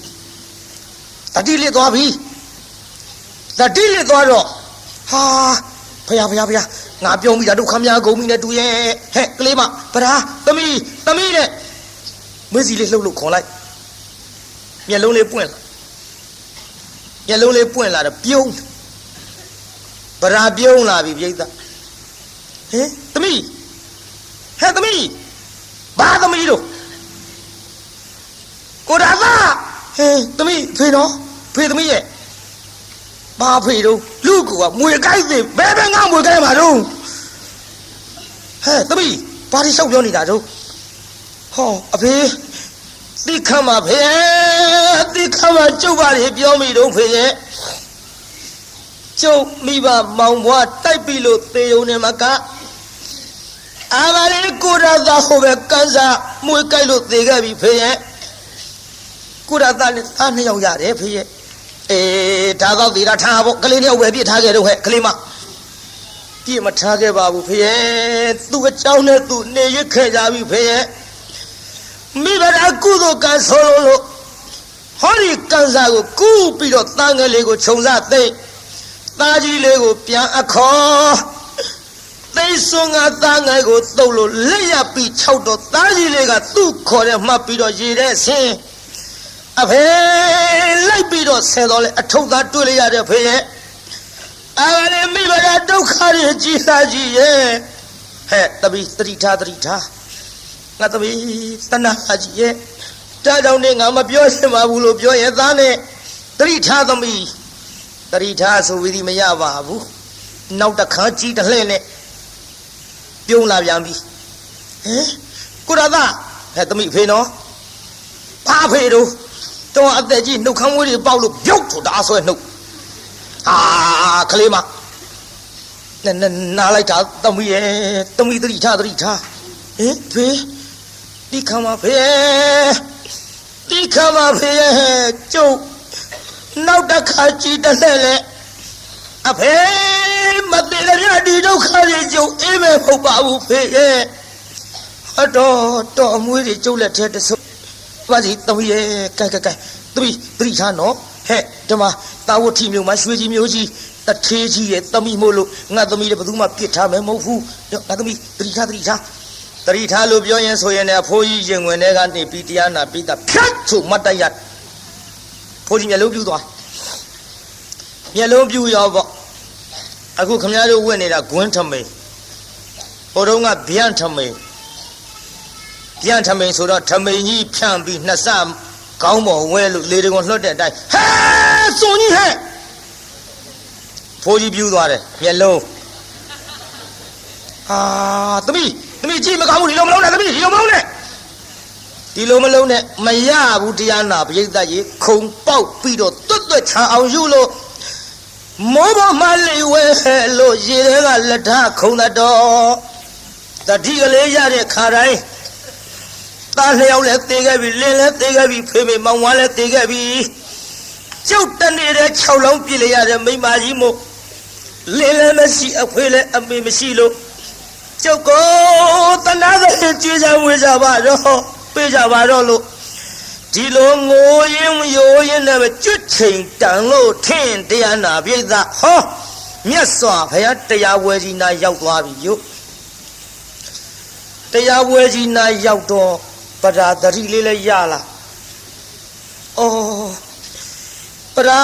လစ်သွားပြီတတိလစ်သွားတော့ဟာဖယားငါပြောမိတာဒုက္ခများကုန်ပြီနဲ့တူရဲ့ဟဲ့ကလေးမဗရာသမီးနဲ့မွေးစီလေးလှုပ်ခေါ်လိုက်မျက်လုံးလေးပွင့်လာတော့ပြုံးဗရာပြုံးလာပြီပြိဿသမီးဘာသမီးတို့ကိုဒါသာသမီးဖေနော်ဖေသမီးရဲ့ဘာဖေတို့လူကမွေကိုက်သေးဘယ်ငါမွေကိုက်မှာတော့သမီးဘာဒီလျှောက်ပြောနေတာတို့ဟောအဖေတိခမ်းပါဖေတိခမ်းပါကျုပ်ပါလေပြောမိတော့ဖေရဲ့ကျုပ်မိဘမောင်ဘွားတိုက်ပြီလို့သေုံနေမှာကအာမလေးကိုရသာဟိုပဲကန်းစားမွေကိုက်လို့သေခဲ့ပြီဖေရဲ့ကိုရသာနဲ့သားနှစ်ယောက်ရတယ်ဖေရဲ့ဒါတော့သေတာထားဖို့ကလေးနှစ်ယောက်ပဲပြစ်ထားခဲ့တော့ဟဲ့ကလေးမပြစ်မထားခဲ့ပါဘူးဖေရဲ့သူ့အကြောင်းနဲ့သူ့နေရခဲ့ကြပြီဖေရဲ့မိဘရာကုသိုလ်ကံဆိုလို့ဟောဒီကံစားကိုကူးပြီးတော့တန်ငယ်လေးကိုခြုံစားသိသားကြီးလေးကိုပြန်အခေါ်သိစွန်ကသားငယ်ကိုတုပ်လို့လက်ရပြီး၆တော့သားကြီးလေးကသူ့ခေါ်တဲ့မှတ်ပြီးတော့ရေတဲ့ဆင်းအဖေလိုက်ပြီးတော့ဆဲတော့လေအထုပ်သားတွေ့လိုက်ရတဲ့ဖေရဲ့အားလည်းမိဘရာဒုက္ခတွေကြီးစားကြီးရဲ့ဟဲ့တပီသတိထားငါသမီးတဏှာကြီးရဲ့တားကြောင့်နဲ့ငါမပြောရှင်ပါဘူးလို့ပြောရဲ့သားနဲ့တတိထားသမီး တရိထားဆိုဝီဒီမရပါဘူးနောက်တစ်ခါကြီးတစ်လှည့်နဲ့ပြုံးလာပြန်ပြီဟင်ကိုရသားဟဲ့သမီးဖေနော်ဘာဖေတို့တော့အသက်ကြီးနှုတ်ခမ်းမွေးတွေပေါက်လို့ပြုတ်ထတာဆွဲနှုတ်ဟာကလေးမနားလိုက်တာသမီးရဲ့သမီးတရိထားဟင်ဖေဒီခမ်းမဖေဒီခမ်းမဖေကျုပ်နောက်တစ်ခါကြည့်တဲ့လေအဖေမသေးတဲ့ဒီဒုက္ခတွေကျုပ်အေးမဲ့မဟုတ်ပါဘူးဖေရဲ့အတော်အမွေးတွေကျုပ်လက်ထဲတဆုပ်ပါစီသမီးရဲ့ကဲသမီးတရိထားနော်ဟဲ့ဒီမှာတာဝတိမျိုးမှာရွှေကြီးမျိုးကြီးတထေးကြီးရဲ့သမီးမို့လို့ငါသမီးလည်းဘယ်သူမှပြစ်ထားမယ်မဟုတ်ဘူးငါသမီးတရိထားလို့ပြောရင်ဆိုရင်လည်းအဖိုးကြီးရင်ဝင်တဲ့ကနေပြီးတရားနာပြီးတာဖြတ်ချုပ်မတ်တရဖိုးကြီးမျက်လုံးပြူသွားမျက်လုံးပြူရောပေါ့အခုခမည်းတော်ဝင်နေတာဂွန်းထမိန်ဟိုတုန်းကဗျံထမိန်ဆိုတော့ထမိန်ကြီးဖြန့်ပြီးနှစ်ဆကောင်းပေါ်ဝဲလို့လေတကွန်လွှတ်တဲ့အတိုင်းဟဲစုံကြီးဟဲ့ဖိုးကြီးပြူသွားတယ်မျက်လုံးဟာသမီးကြည့်မကောင်းဘူးဒီလိုမလုံးနဲ့သမီးဒီလိုမလုံးနဲ့မရဘူးတရားနာပရိသတ်ကြီးခုံပေါက်ပြီးတော့တွတ်ချာအောင်ယူလို့မောဘမလေးဝဲလို့ရေတွေကလက်ထခုံတော်တတိကလေးရတဲ့ခါတိုင်းသားလျောက်လည်းသေးခဲ့ပြီလင်းလည်းသေးခဲ့ပြီဖေမေမောင်ဝါလည်းသေးခဲ့ပြီကျုပ်တနေတဲ့6လုံးပြည့်လိုက်ရတဲ့မိမကြီးမို့လင်းလည်းမရှိအဖေလည်းအမေမရှိလို့ကျုပ်ကိုတနာတဲ့ကြွေးစားဝေးစားပါတော့ပေးကြပါတော့လို့ဒီလိုငိုရင်ရိုးရင်နဲ့ကျွတ်ချိန်တန်လို့ထင်တရားနာပြိဿဟောမြတ်စွာဘုရားတရားဝဲကြီးနာရောက်သွားပြီယုတရားဝဲကြီးနာရောက်တော့ပရာတတိလေးလည်းရလာအော်ပရာ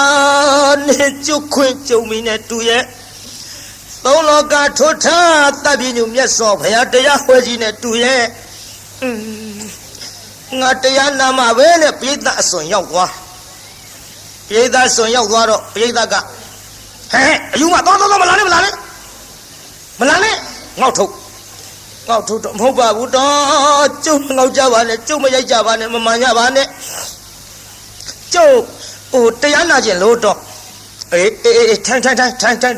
နဲ့ကျွတ်ခွင့်ကြုံမီနဲ့တူရဲ့သုံးလောကထွတ်ထားတပ်ပြညုမြတ်စွာဘုရားတရားဝဲကြီးနဲ့တူရဲ့ငါတရားနာမှာပဲနဲ့ပိဋကအစွန်ရောက်သွားပိဋအစွန်ရောက်သွားတော့ပိဋကဟဲ့အယူမသွားမလာနဲ့ငေါ့ထုတ်တော့မဟုတ်ပါဘူးတော့ကျုပ်မငေါ့ကြပါနဲ့ကျုပ်မရိုက်ကြပါနဲ့မမှန်ကြပါနဲ့ကျုပ်ဟိုတရားနာခြင်းလို့တော့အေးထိုင်တ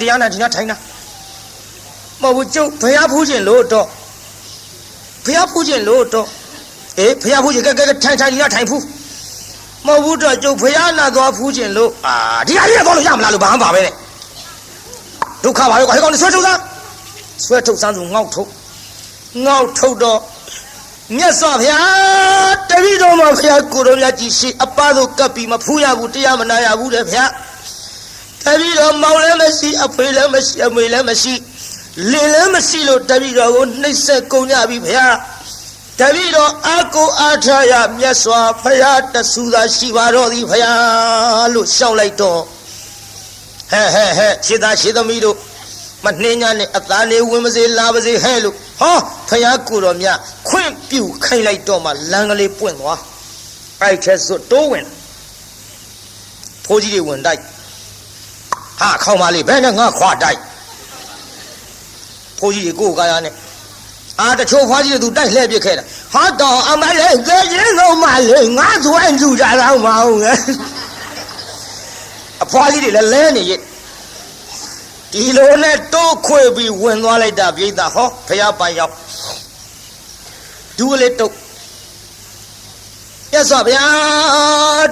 ရားနာဒီနာထိုင်နာမဟုတ်ဘူးကျုပ်ဘုရားဖူးခြင်းလို့တော့အေးဘုရားဖူးခြင်းကဲထိုင်ဒီနာထိုင်ဖူးမဟုတ်ဘူးတော့ကျုပ်ဘုရားနာသွားဖူးခြင်းလို့ဒီဟာကြီးတော့လို့ရမလားလို့ဘာမှပါပဲနဲ့ဒုက္ခပါရောဟဲ့ကောင်ဆွဲထုတ်စမ်းဆိုငေါ့ထုတ်တော့မြတ်စွာဘုရားတပည့်တော်မှာဘုရားကိုယ်တော်မြတ်ကြီးရှိအပသို့ကပ်ပြီးမဖူးရဘူးတရားမနာရဘူးတဲ့ဗျာတပည့်တော်မောင်လည်းမရှိအဖေလည်းမရှိအမေလည်းမရှိလင်လည်းမရှိလို့တပည့်တော်ကိုနှိပ်စက်ကုန်ကြပြီဗျာတပည့်တော်အာကိုအားထားရမြတ်စွာဘုရားတဆူသာရှိပါတော့သည်ဘုရားလို့ရှောက်လိုက်တော့ဟဲ့ခြေသားခြေသမီးတို့မနှင်းညာနဲ့အသားလေးဝင်မစေလာပါစေဟဲ့လို့ဟောဘုရားကိုယ်တော်မြတ်ခွင့်ပြုခိုင်းလိုက်တော့မှလမ်းကလေးပွင့်သွားအဲ့ချက်စွတ်တိုးဝင်ဖိုးကြီးတွေဝင်တိုက်ဟာခေါင်းမလေးဘယ်နဲ့ငါခွာတိုက်ဖိုးကြီးတွေကိုကာရနဲ့တချို့ဖွားကြီးတို့တိုက်လှည့်ပြခဲ့တာဟာတော့အမလေးကဲရင်တော့မလေးငါသွဲလူကြတော့မအောင်ငယ်အဖွားကြီးတွေလည်းလဲနေရဲ့ဒီလိုနဲ့တိုးခွေပြီးဝင်သွားလိုက်တာပြိဿဟောဖျားပိုင်ရောက်ဒူးလေးတုတ်ရသော်ဗျာ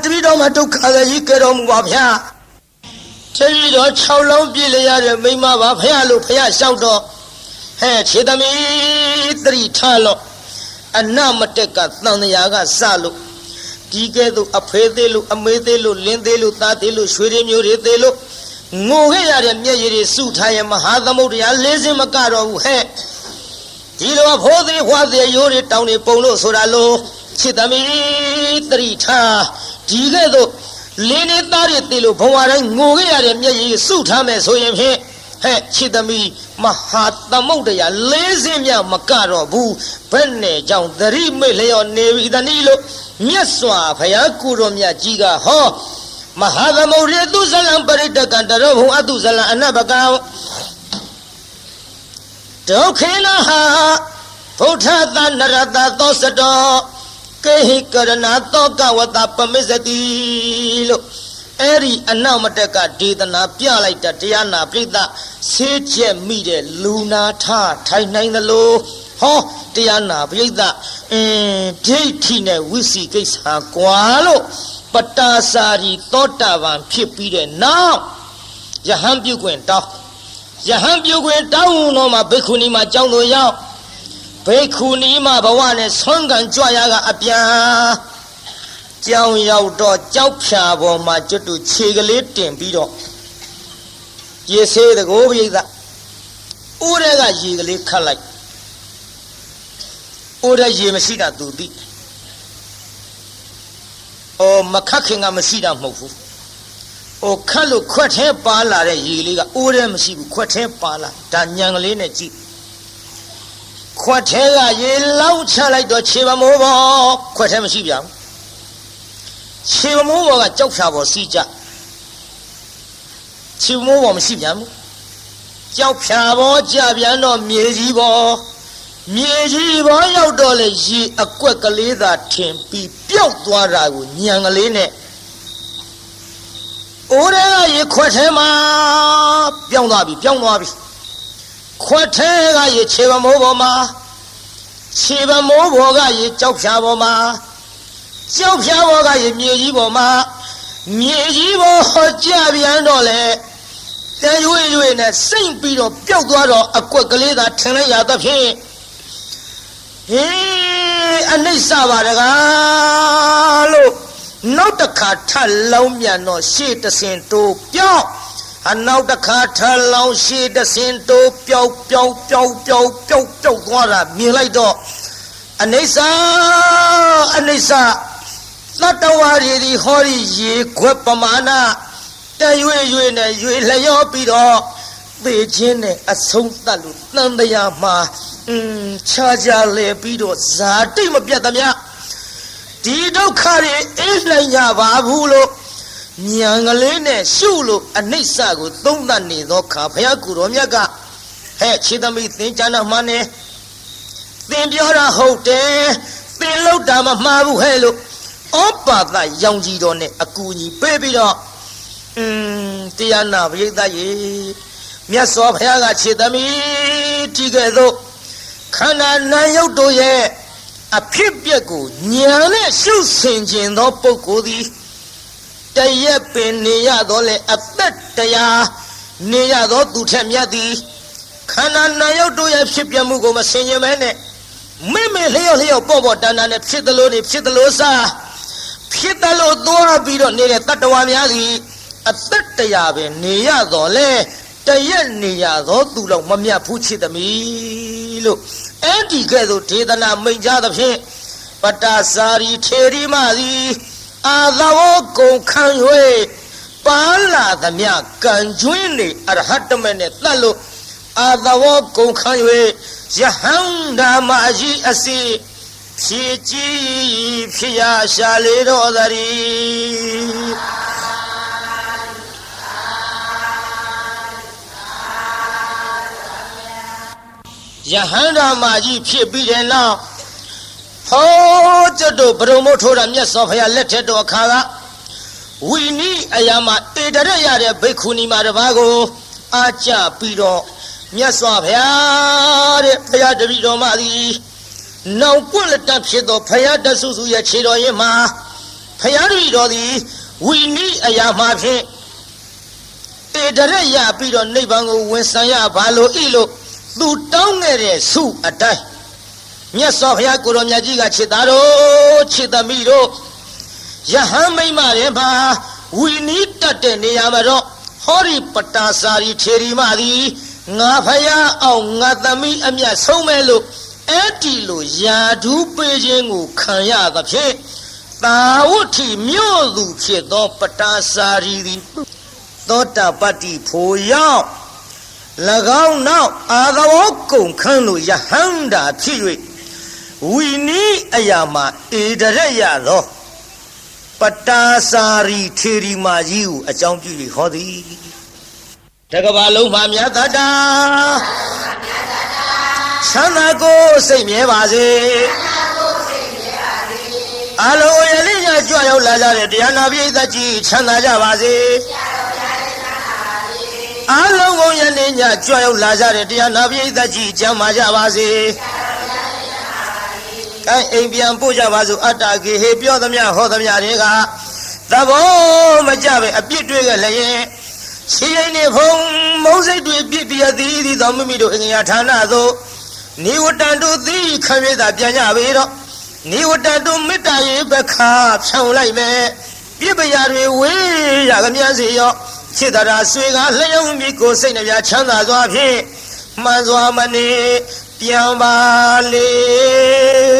တပည့်တော်မှာဒုက္ခကြီးကြတော်မူပါဗျာတပည့်တော်6လုံးပြည့်လျရတဲ့မိမပါဖျားလို့ဖျားလျှောက်တော့ဟဲ့ခြေသမီးသတိထားလို့အနမတက်ကသံဃာကစလို့ဒီကဲ့သို့အဖေသေးလို့အမေသေးလို့လင်းသေးလို့သားသေးလို့ရွှေရင်းမျိုးတွေသေးလို့ငိုခဲ့ရတဲ့မျက်ရည်တွေစုထားရင်မဟာသမုဒ္ဒရာ၄စင်းမကတော့ဘူးဟဲ့ဒီလိုဖိုးသေးဖွားသေးရိုးတွေတောင်းနေပုံလို့ဆိုတာလို့ခြေသမီးသတိထားဒီကဲ့သို့လင်းနေသားတွေသေးလို့ဘဝတိုင်းငိုခဲ့ရတဲ့မျက်ရည်စုထားမယ်ဆိုရင်ဖြင့်ဟဲ့ခြေသမီးမဟာသမုဒ္ဒရာ၄စင်းမြမကတော့ဘူးဘယ်နဲ့ကြောင့်သတိမိတ်လျော်နေပြီတနည်းလို့မြတ်စွာဘုရားကိုယ်တော်မြတ်ကြီးကဟောမ Mahavamuri Dusalam Paritaka Darohu Adusala Anabakao Dokinaha Putata Narada Dosado Kehi Karana Toka Watapa Misati Eri Anamateka Didana Pialaita Diana Prita Seche Mide Luna Ta Tainai the Low Ho Diana Prita Jatine Wisi Kisa Kualo Patasari Totavan Pipide now Yahambu went down Yahambu went down on my Bekunima Jango Yao Bekunima Bawane Songan Joyaga Apia Jiao Yao Do Jiao Piabo Majutu Chigalit and Bido Ye say the Gobi that Urega Yigli Kalai Ura Yemashida do deep O Makakinga Masida Mofu O Kalu Quate Pala Yiliga Urem Sibu Quate Pala Danyang Lineji Quatela Ye Laucha like the Chivamovo Quatem Sibiam Chivamovo at Jokshavo Sija Chivamovo Sibiam Jokshavo Javiano Miezivo Miezivo Yaudole Yi a quickly that Timpi Piotwara Yangaline Ora Ye Quatema Piongwabi Quatega Ye Chivamovoma Chivamovoga Ye Jokshavoma Jokshavoga Ye Miezivoma Miezivo Javianole Then you in a Saint Peter Piotwara a quickly that Tenaya the Pin. Anisa Varagalo, not the cartel Lomiano, she the Sainto Pio, and now the cartel Low, she the Sainto Pio, Guara, Milado, Anisa, not the worry, the holy ye, Quepamana, the you lay your pido, the gene, a sontalu, Nandayama. Charger le pido zati mapiatamia Dido kari ilaya babulo Nyangalene shulo Anisago Dundani no Kapaya Kuromiaga He Chidami Tinjana Mane Timbiora Hote Pilo Dama Mabu Hello Opa the young Gidone Akuni baby dog Tiana Vida ye Miaso Haga Chidami Tigado Kana Nayodo ye a pipiago, Niane Susin in the Pocodi Tayepin Niadole a Betaya Niado Tutamiadi Kana Nayodo ye Shipiamugo Masenia Mene Mimi Leo Bobo Dana Pitalosa Pitalo Dora Bido Nere Tatawamiadi a Betaya Niadole Tayaniado Dula Mamia Puchi the Milo Anti-Gado Tedana Majada Pin Patasari Teri Mali Adao Kanwe Pala the Mia Kanjuini Arhatamane Lalo Adao Kanwe Jahanda Maji Asi Piji Pia Shalido Dari Yahanda Maji Pibi now. Ho to promoter and yes of her letter to Akara. We need Ayama Edarea Bekuni Maravago Acha Pido. Yes of her Paya de Vido Mali. No bullet up Shido Paya de Suzuya Chido Yema. Payari Dodi. We need Ayama Edarea Pido Nebango Wensaya Balo Ilo. Du down there, Su a die. Yes, of Yakuromiajiga Chidaro, Chidamiro. Yahame Marema, we need that Niamaro, Hori Patasari Cherimari, Nafaya, O Natami, and Yasomelo, Antilo, Yadu Beijingu, Kaya the Che, Tauti, Myodu, Chedo Patasari, Dota Pati Poya. Lagao now, Agawoko, Kanu Yahanda, Tiri. We need Ayama, Idarea, ပတာစာရီထေရီမာကြီးကိုအကြောင်းပြု၍ဟောသည်တကဘာလုံးမှာမြတ်တတာချမ်းသာကိုစိတ်မြဲပါစေအလုံးရလေးညကြွရောက်လာကြတဲ့တရားနာပိဋကကြီးချမ်းသာကြပါစေအလုံးကုန်ရလေးညကြွရောက်လာကြတဲ့တရားနာပိဋကကြီးကျမ်းမာကြပါစေကဲအိမ်ပြန်ပို့ကြပါစို့အတ္တကေဟေပြောသမျှဟောသမျှတွေကသဘောမကြပဲအပြစ်တွေလည်းရင်ရှိရင်နေဖုံမုံစိတ်တွေပြစ်ပြသည်သောမိမိတို့အင်္ဂါဌာနသို့နိဝတ္တတုသည်ခံရတာပြန်ကြပေတော့နိဝတ္တတုမေတ္တာရေပခါဖြောင်းလိုက်မယ်ပြစ်ပရာတွေဝေးရကမြန်းစီရောခြေတရာဆွေကလျှောင်းပြီးကိုစိတ်နှပြချမ်းသာစွာဖြင့်မှန်စွာမနေပြန်ပါလေ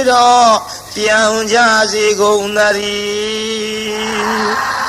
တော့ပြန်ကြစေကုန်သတည်း